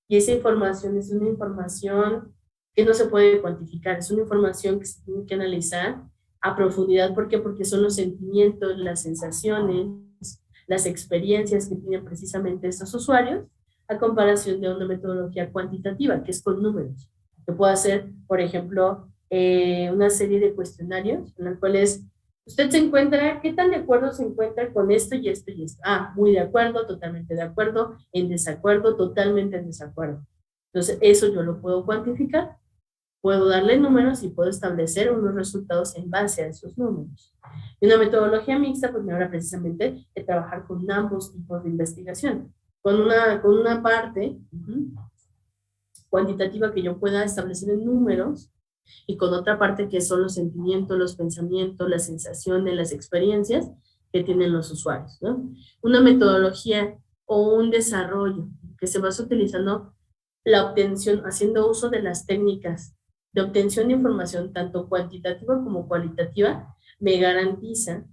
y esa información es una información que no se puede cuantificar, es una información que se tiene que analizar a profundidad. ¿Por qué? Porque son los sentimientos, las sensaciones, las experiencias que tienen precisamente estos usuarios, a comparación de una metodología cuantitativa, que es con números, que puede hacer, por ejemplo, una serie de cuestionarios en los cuales usted se encuentra, ¿qué tan de acuerdo se encuentra con esto y esto y esto? Ah, muy de acuerdo, totalmente de acuerdo, en desacuerdo, totalmente en desacuerdo. Entonces, eso yo lo puedo cuantificar, puedo darle números y puedo establecer unos resultados en base a esos números. Y una metodología mixta, pues me habla precisamente de trabajar con ambos tipos de investigación. Con una parte cuantitativa que yo pueda establecer en números, y con otra parte que son los sentimientos, los pensamientos, las sensaciones, las experiencias que tienen los usuarios, ¿no? Una metodología o un desarrollo que se va utilizando la obtención, haciendo uso de las técnicas de obtención de información, tanto cuantitativa como cualitativa, me garantiza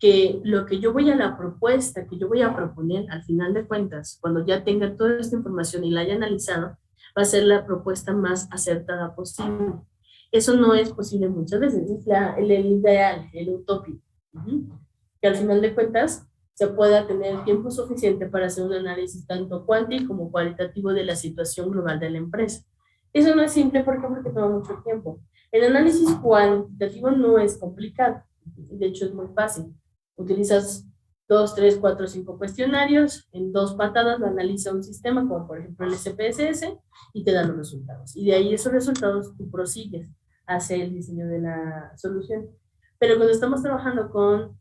que lo que yo voy a la propuesta, que yo voy a proponer, al final de cuentas, cuando ya tenga toda esta información y la haya analizado, va a ser la propuesta más acertada posible. Eso no es posible muchas veces, es el ideal, el utópico, que al final de cuentas se pueda tener tiempo suficiente para hacer un análisis tanto cuantitativo como cualitativo de la situación global de la empresa. Eso no es simple porque toma mucho tiempo. El análisis cuantitativo no es complicado, de hecho es muy fácil. Utilizas 2, 3, 4, 5 cuestionarios, en 2 patadas lo analiza un sistema, como por ejemplo el SPSS, y te dan los resultados. Y de ahí esos resultados tú prosigues hace el diseño de la solución. Pero cuando estamos trabajando con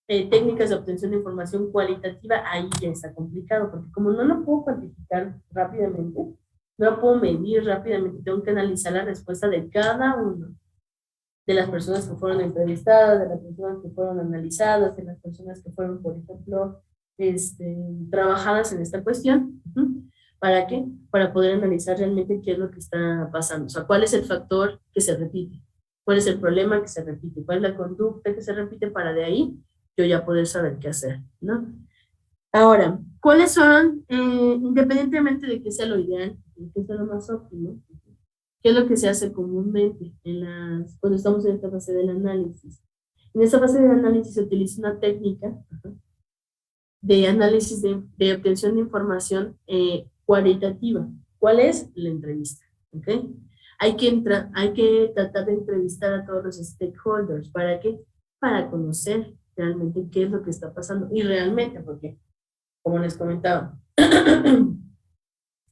técnicas de obtención de información cualitativa, ahí ya está complicado, porque como no lo puedo cuantificar rápidamente, no lo puedo medir rápidamente, tengo que analizar la respuesta de cada uno de las personas que fueron entrevistadas, de las personas que fueron analizadas, de las personas que fueron, por ejemplo, trabajadas en esta cuestión. ¿Para qué? Para poder analizar realmente qué es lo que está pasando. O sea, cuál es el factor que se repite, cuál es el problema que se repite, cuál es la conducta que se repite, para de ahí yo ya poder saber qué hacer, ¿no? Ahora, ¿cuáles son, independientemente de que sea lo ideal, de que sea lo más óptimo, qué es lo que se hace comúnmente cuando estamos en esta fase del análisis? En esta fase del análisis se utiliza una técnica de análisis de obtención de información cualitativa. ¿Cuál es? La entrevista. ¿Okay? Hay que tratar de entrevistar a todos los stakeholders. ¿Para qué? Para conocer realmente qué es lo que está pasando. Y realmente, porque, como les comentaba,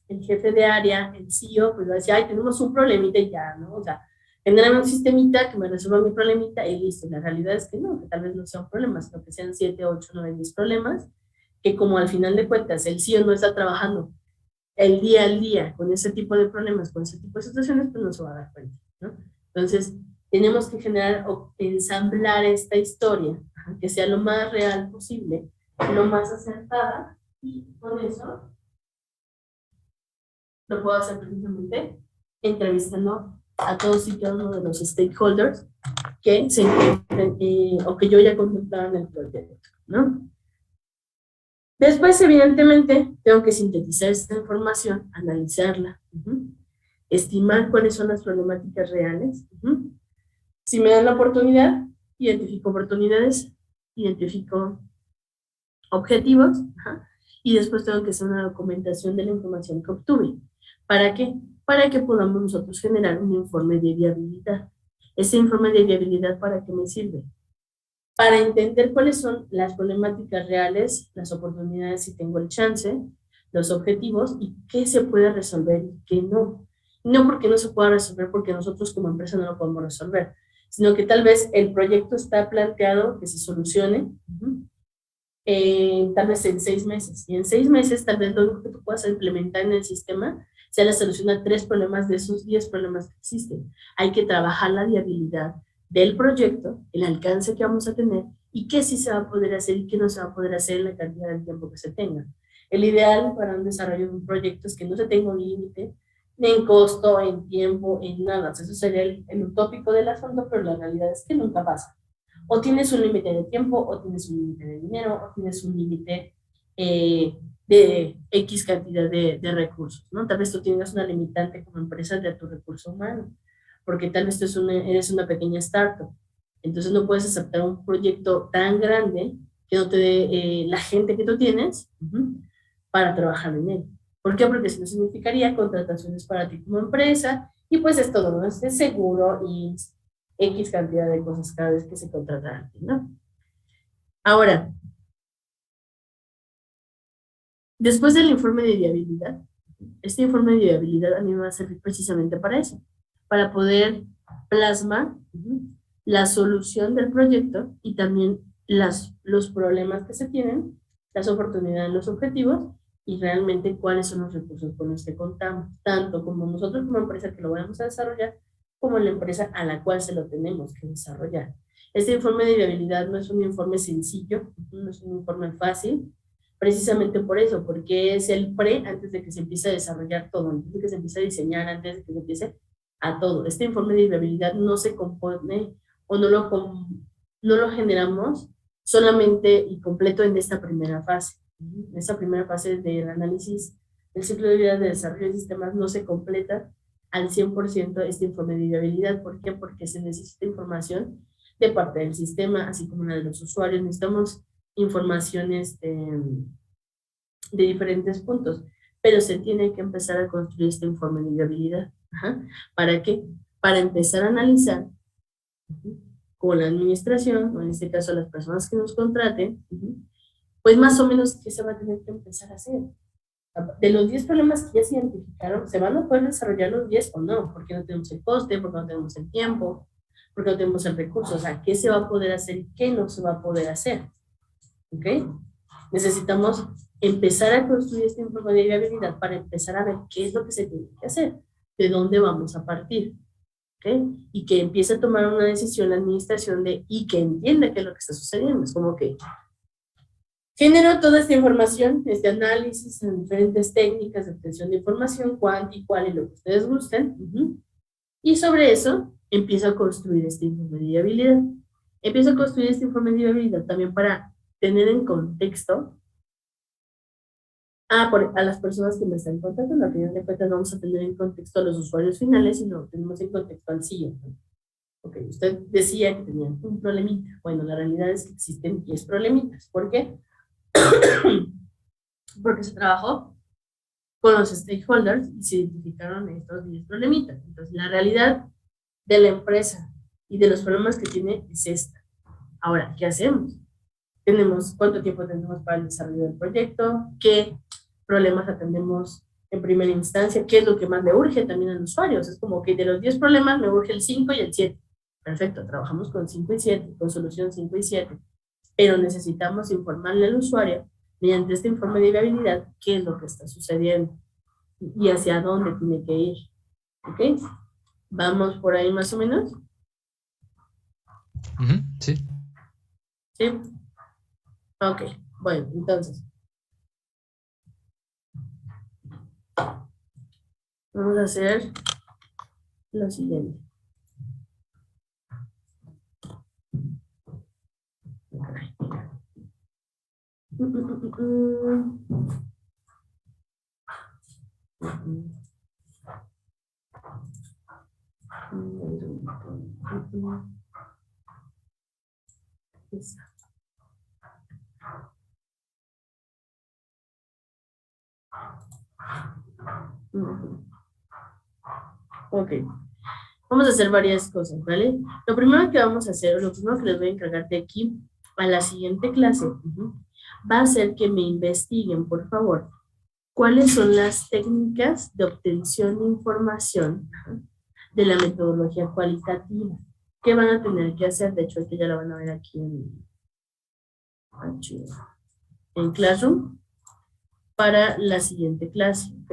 el jefe de área, el CEO, pues va a decir, ay, tenemos un problemita y ya, ¿no? O sea, genérame un sistemita que me resuelva mi problemita y listo. La realidad es que no, que tal vez no sea un problema, sino que sean 7, 8, 9, 10 problemas, que como al final de cuentas el CEO no está trabajando el día al día con ese tipo de problemas, con ese tipo de situaciones, pues no se va a dar cuenta, ¿no? Entonces, tenemos que generar o ensamblar esta historia, que sea lo más real posible, lo más acertada, y con eso lo puedo hacer precisamente entrevistando a todos y cada uno de los stakeholders que se encuentren o que yo ya contemplaba en el proyecto, ¿no? Después, evidentemente, tengo que sintetizar esta información, analizarla, estimar cuáles son las problemáticas reales. Si me dan la oportunidad, identifico oportunidades, identifico objetivos, y después tengo que hacer una documentación de la información que obtuve. ¿Para qué? Para que podamos nosotros generar un informe de viabilidad. Ese informe de viabilidad, ¿para qué me sirve? Para entender cuáles son las problemáticas reales, las oportunidades si tengo el chance, los objetivos y qué se puede resolver y qué no. No porque no se pueda resolver porque nosotros como empresa no lo podemos resolver, sino que tal vez el proyecto está planteado que se solucione, tal vez en 6 meses. Y en 6 meses tal vez lo único que tú puedas implementar en el sistema sea la solución a 3 problemas de esos 10 problemas que existen. Hay que trabajar la viabilidad del proyecto, el alcance que vamos a tener y qué sí se va a poder hacer y qué no se va a poder hacer en la cantidad de tiempo que se tenga. El ideal para un desarrollo de un proyecto es que no se tenga un límite, ni en costo, en tiempo, en nada. Eso sería el utópico del asunto, pero la realidad es que nunca pasa. O tienes un límite de tiempo, o tienes un límite de dinero, o tienes un límite de X cantidad de recursos, ¿no? Tal vez tú tengas una limitante como empresa de tu recurso humano, porque tal vez tú eres una pequeña startup, entonces no puedes aceptar un proyecto tan grande que no te dé la gente que tú tienes para trabajar en él. ¿Por qué? Porque eso significaría contrataciones para ti como empresa, y pues es todo, ¿no? Es seguro y X cantidad de cosas cada vez que se contrata a alguien, ¿no? Ahora, después del informe de viabilidad, este informe de viabilidad a mí me va a servir precisamente para eso, para poder plasmar la solución del proyecto y también los problemas que se tienen, las oportunidades, los objetivos y realmente cuáles son los recursos con los que contamos, tanto como nosotros como empresa que lo vamos a desarrollar, como la empresa a la cual se lo tenemos que desarrollar. Este informe de viabilidad no es un informe sencillo, no es un informe fácil, precisamente por eso, porque es el antes de que se empiece a desarrollar todo, antes de que se empiece a diseñar, antes de que se empiece a todo. Este informe de viabilidad no se compone o no lo generamos solamente y completo en esta primera fase. En esta primera fase del análisis del ciclo de vida de desarrollo de sistemas no se completa al 100% este informe de viabilidad. ¿Por qué? Porque se necesita información de parte del sistema, así como la de los usuarios. Necesitamos informaciones de diferentes puntos, pero se tiene que empezar a construir este informe de viabilidad. ¿Para qué? Para empezar a analizar con la administración, o en este caso las personas que nos contraten, pues más o menos qué se va a tener que empezar a hacer. De los 10 problemas que ya se identificaron, ¿se van a poder desarrollar los 10 o no? Porque no tenemos el coste, porque no tenemos el tiempo, porque no tenemos el recurso. O sea, ¿qué se va a poder hacer y qué no se va a poder hacer? ¿Ok? Necesitamos empezar a construir este informe de viabilidad para empezar a ver qué es lo que se tiene que hacer, de dónde vamos a partir. ¿Ok? Y que empiece a tomar una decisión la administración y que entienda qué es lo que está sucediendo. Es como que genero toda esta información, este análisis en diferentes técnicas de obtención de información, cuánto y cuál y lo que ustedes gusten. Y sobre eso empiezo a construir este informe de viabilidad. Empiezo a construir este informe de viabilidad también para tener en contexto a las personas que me están contactando. Al final de cuentas vamos a tener en contexto a los usuarios finales y lo tenemos en contexto al CEO. Ok, usted decía que tenían un problemita. Bueno, la realidad es que existen 10 problemitas. ¿Por qué? Porque se trabajó con los stakeholders y se identificaron estos 10 problemitas. Entonces, la realidad de la empresa y de los problemas que tiene es esta. Ahora, ¿qué hacemos? ¿Cuánto tiempo tenemos para el desarrollo del proyecto? ¿Qué problemas atendemos en primera instancia? ¿Qué es lo que más le urge también al usuario? Es como que de los 10 problemas me urge el 5 y el 7. Perfecto, trabajamos con 5 y 7, con solución 5 y 7. Pero necesitamos informarle al usuario mediante este informe de viabilidad qué es lo que está sucediendo y hacia dónde tiene que ir. ¿Ok? ¿Vamos por ahí más o menos? Sí. ¿Sí? Ok, bueno, entonces. Vamos a hacer lo siguiente. Ok, vamos a hacer varias cosas, ¿vale? Lo primero que vamos a hacer, lo primero que les voy a encargar de aquí a la siguiente clase, va a ser que me investiguen, por favor, cuáles son las técnicas de obtención de información de la metodología cualitativa. ¿Qué van a tener que hacer? De hecho, esto ya lo van a ver aquí en Classroom para la siguiente clase, ¿ok?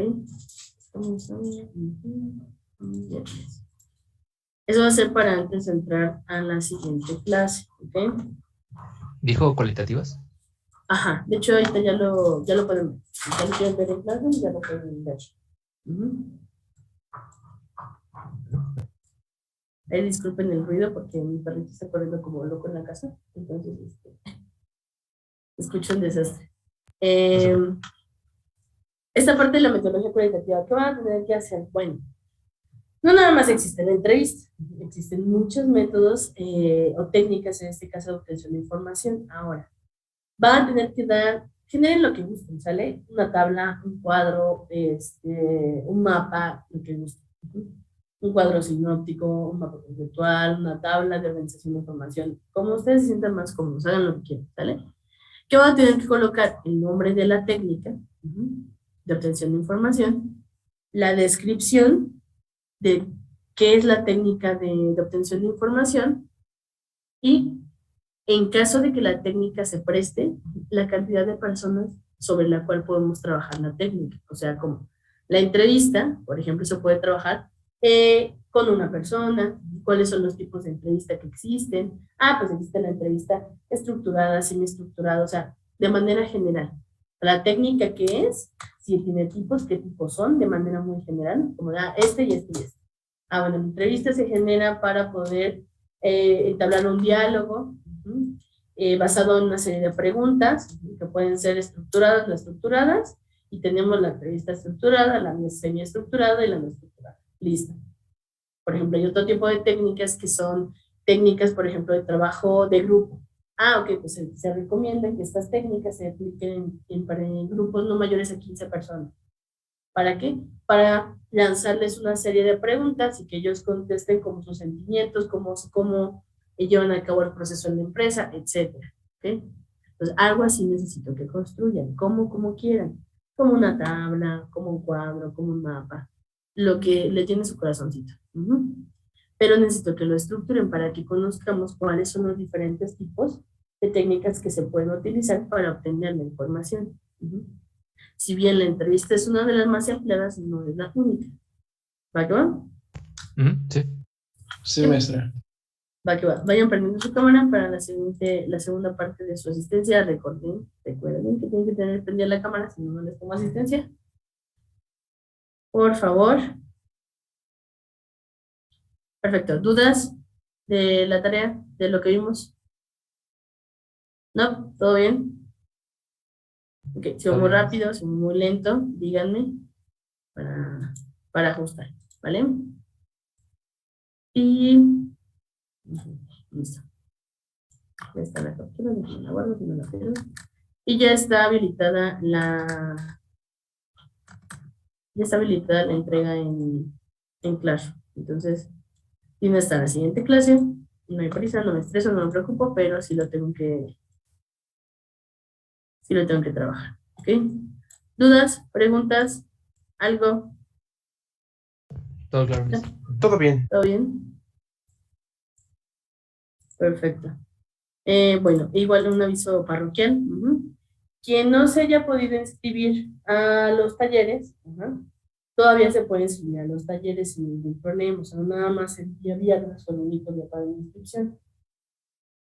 Eso va a ser para antes de entrar a la siguiente clase, ¿ok? ¿Dijo cualitativas? Ajá, de hecho ahorita ya lo pueden ver. Ya lo quieren ver en Classroom, ya lo pueden ver. Disculpen el ruido porque mi perrito está corriendo como loco en la casa, entonces escucho un desastre. Esta parte de la metodología cualitativa, ¿qué van a tener que hacer? Bueno, no nada más existe la entrevista, existen muchos métodos o técnicas, en este caso de obtención de información. Ahora, van a tener que generen lo que gusten, ¿sale? Una tabla, un cuadro, un mapa, lo que gusten. Un cuadro sinóptico, un mapa conceptual, una tabla de organización de información, como ustedes se sientan más cómodos, hagan lo que quieran, ¿sale? ¿Qué van a tener que colocar? El nombre de la técnica de obtención de información, la descripción de qué es la técnica de obtención de información y, en caso de que la técnica se preste, la cantidad de personas sobre la cual podemos trabajar la técnica. O sea, como la entrevista, por ejemplo, se puede trabajar con una persona, cuáles son los tipos de entrevista que existen. Pues existe la entrevista estructurada, semiestructurada, o sea, de manera general. La técnica que es, si tiene tipos, qué tipos son, de manera muy general, como este y este y este. Bueno, la entrevista se genera para poder entablar un diálogo basado en una serie de preguntas que pueden ser estructuradas, no estructuradas, y tenemos la entrevista estructurada, la semiestructurada y la no estructurada. Listo. Por ejemplo, hay otro tipo de técnicas que son técnicas, por ejemplo, de trabajo de grupo. Ok, pues se recomienda que estas técnicas se apliquen en grupos no mayores a 15 personas. ¿Para qué? Para lanzarles una serie de preguntas y que ellos contesten como sus sentimientos, cómo llevan a cabo el proceso en la empresa, etc. ¿Okay? Entonces, algo así necesito que construyan, como quieran. como una tabla, como un cuadro, como un mapa, lo que le tiene su corazoncito. Ujú. Pero necesito que lo estructuren para que conozcamos cuáles son los diferentes tipos de técnicas que se pueden utilizar para obtener la información. Ujú. Si bien la entrevista es una de las más empleadas, no es la única. ¿Va que va? Ujú, sí. Sí, maestra. Va que va. Vayan prendiendo su cámara para la segunda parte de su asistencia. Recuerden que tienen que tener prendida la cámara, si no, no les tomo asistencia. Por favor. Perfecto. ¿Dudas de la tarea, de lo que vimos? ¿No? ¿Todo bien? Ok, si va muy rápido, si va muy lento, díganme para ajustar, ¿vale? Y listo. Ya está la captura, déjenme la guardo, si no la pierdo. Y ya está habilitada la entrega en Clash. Entonces, tiene hasta la siguiente clase. No hay prisa, no me estreso, no me preocupo, pero sí lo tengo que trabajar. ¿Ok? ¿Dudas? ¿Preguntas? ¿Algo? Todo claro, ¿No? miss. Todo bien. ¿Todo bien? Perfecto. Bueno, igual un aviso parroquial. Ujú. Quien no se haya podido inscribir a los talleres, ajá, todavía se puede inscribir a los talleres sin ningún problema. O sea, nada más el día viernes fue el único día para la inscripción.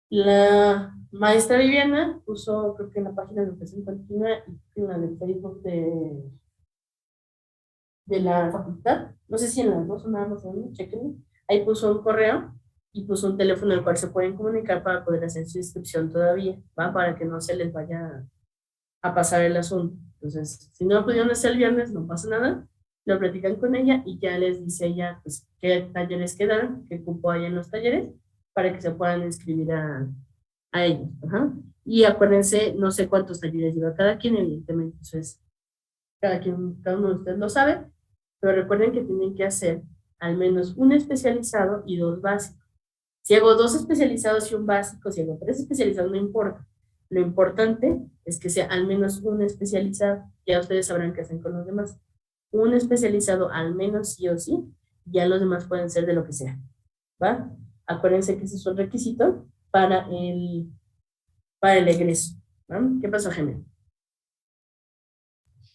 La maestra Viviana puso, creo que en la página de educación continua y en la de Facebook de la facultad, no sé si en las dos o nada más en una, chequenlo. Ahí puso un correo y puso un teléfono al cual se pueden comunicar para poder hacer su inscripción todavía, ¿va? Para que no se les vaya a pasar el asunto. Entonces, si no pudieron hacer el viernes, no pasa nada, lo platican con ella y ya les dice ella, pues, qué talleres quedaron, qué cupo hay en los talleres, para que se puedan inscribir a ellos. Ajá. Y acuérdense, no sé cuántos talleres lleva cada quien, evidentemente, eso es, cada uno de ustedes lo sabe, pero recuerden que tienen que hacer al menos un especializado y dos básicos. Si hago dos especializados y un básico, si hago tres especializados, no importa. Lo importante es que sea al menos un especializado. Ya ustedes sabrán qué hacen con los demás. Un especializado al menos sí o sí, ya los demás pueden ser de lo que sea. ¿Va? Acuérdense que ese es un requisito para el egreso. ¿Va? ¿Qué pasó, Gemma?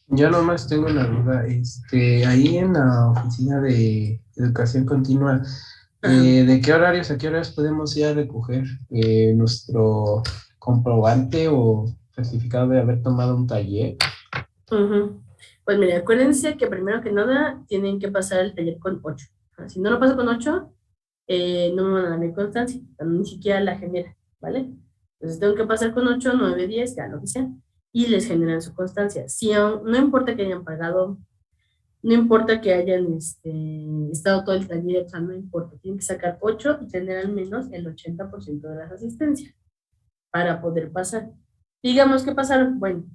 Yo nomás tengo una duda. Ahí en la oficina de educación continua, ¿de qué horarios a qué horas podemos ir a recoger nuestro comprobante o certificado de haber tomado un taller? Ujú. Pues mire, acuérdense que primero que nada tienen que pasar el taller con 8. Si no lo paso con 8, no me van a dar mi constancia, ni siquiera la genera, ¿vale? Entonces tengo que pasar con 8, 9, 10, ya lo que sea, y les generan su constancia. Si no importa que hayan pagado, no importa que hayan estado todo el taller, o sea, no importa, tienen que sacar 8 y tener al menos el 80% de las asistencias para poder pasar. Digamos que pasaron, bueno,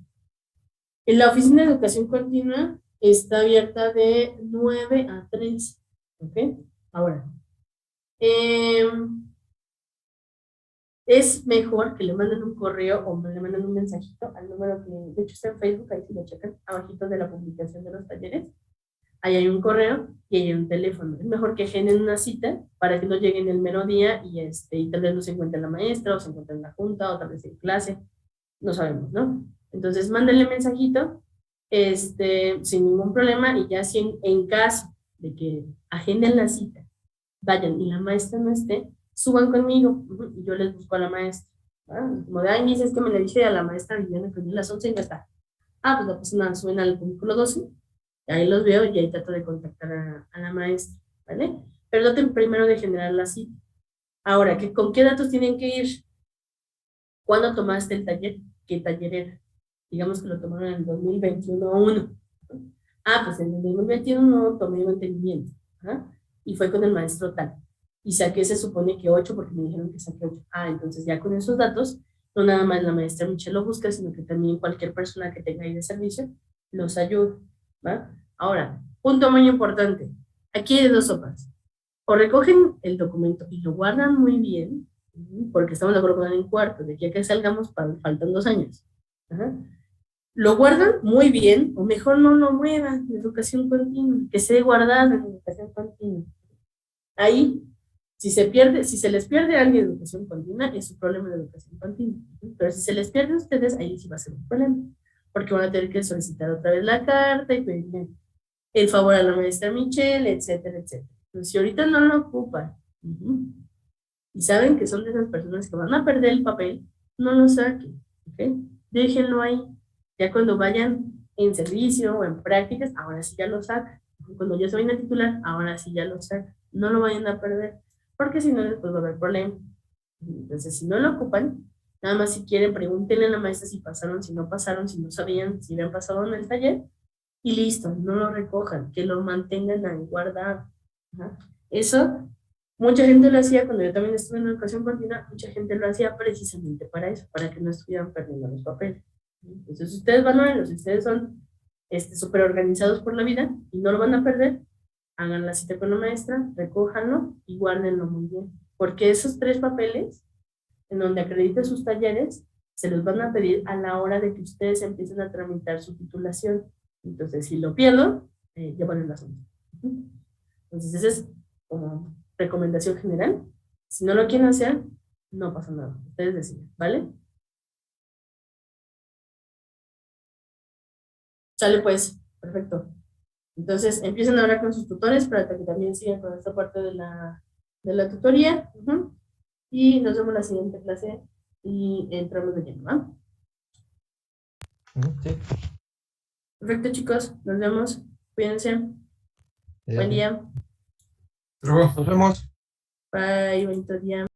en la oficina de educación continua está abierta de 9 a 3, ¿ok? Ahora, eh, es mejor que le manden un correo o le manden un mensajito al número que, de hecho, está en Facebook, ahí si lo checan, abajito de la publicación de los talleres. Ahí hay un correo y ahí hay un teléfono. Es mejor que generen una cita para que no lleguen el mero día y tal vez no se encuentre la maestra o se encuentre en la junta o tal vez en clase. No sabemos, ¿no? Entonces, mándenle mensajito sin ningún problema y ya si en caso de que agenden la cita, vayan y la maestra no esté, suban conmigo y yo les busco a la maestra. ¿Va? Como de, ay, dices que me le dije a la maestra Viviana que a las 11 y no está. Ah, pues no pasa nada, suben al cubículo 12, y ahí los veo y ahí trato de contactar a la maestra, ¿vale? Pero traten primero de generar la cita. Ahora, ¿con qué datos tienen que ir? ¿Cuándo tomaste el taller? ¿Qué taller era? Digamos que lo tomaron en el 2021 uno. Ah, pues en el 2021 tomé mantenimiento. ¿Ah? Y fue con el maestro tal. Y saqué, se supone que 8 porque me dijeron que saqué 8. Ah, entonces ya con esos datos, no nada más la maestra Michelle lo busca, sino que también cualquier persona que tenga ahí de servicio los ayuda. ¿Va? Ahora, punto muy importante. Aquí hay dos sopas. O recogen el documento y lo guardan muy bien, porque estamos de acuerdo con el en cuarto, de aquí a que salgamos faltan 2 años. Ajá. lo guardan muy bien, o mejor no lo muevan en educación continua, que esté guardado en educación continua. Ahí, si se les pierde a alguien en educación continua, es su problema de educación continua. Pero si se les pierde a ustedes, ahí sí va a ser un problema, porque van a tener que solicitar otra vez la carta y pedirle el favor a la maestra Michelle, etcétera, etcétera. Entonces, si ahorita no lo ocupan, y saben que son de esas personas que van a perder el papel, no lo saquen, ¿ok? Déjenlo ahí. Ya cuando vayan en servicio o en prácticas, ahora sí ya lo sacan. Cuando ya se vayan a titular, ahora sí ya lo sacan. No lo vayan a perder, porque si no, después va a haber problema. Entonces, si no lo ocupan, nada más si quieren, pregúntenle a la maestra si pasaron, si no pasaron, si no sabían, si habían pasado en el taller, y listo, no lo recojan, que lo mantengan ahí guardado. Ajá. Eso, mucha gente lo hacía cuando yo también estuve en educación continua, mucha gente lo hacía precisamente para eso, para que no estuvieran perdiendo los papeles. Entonces, ustedes van a verlo, si ustedes son súper organizados por la vida y no lo van a perder, hagan la cita con la maestra, recójanlo y guárdenlo muy bien. Porque esos 3 papeles, en donde acrediten sus talleres, se los van a pedir a la hora de que ustedes empiecen a tramitar su titulación. Entonces, si lo pierdo, ya van en el asunto. Entonces, esa es como recomendación general. Si no lo quieren hacer, no pasa nada. Ustedes deciden, ¿vale? Sale pues, perfecto. Entonces, empiecen a hablar con sus tutores para que también sigan con esta parte de la tutoría. Y nos vemos en la siguiente clase y entramos de lleno, ¿va? Sí. Perfecto, chicos. Nos vemos. Cuídense. Buen día. Luego, nos vemos. Bye. Bonito día.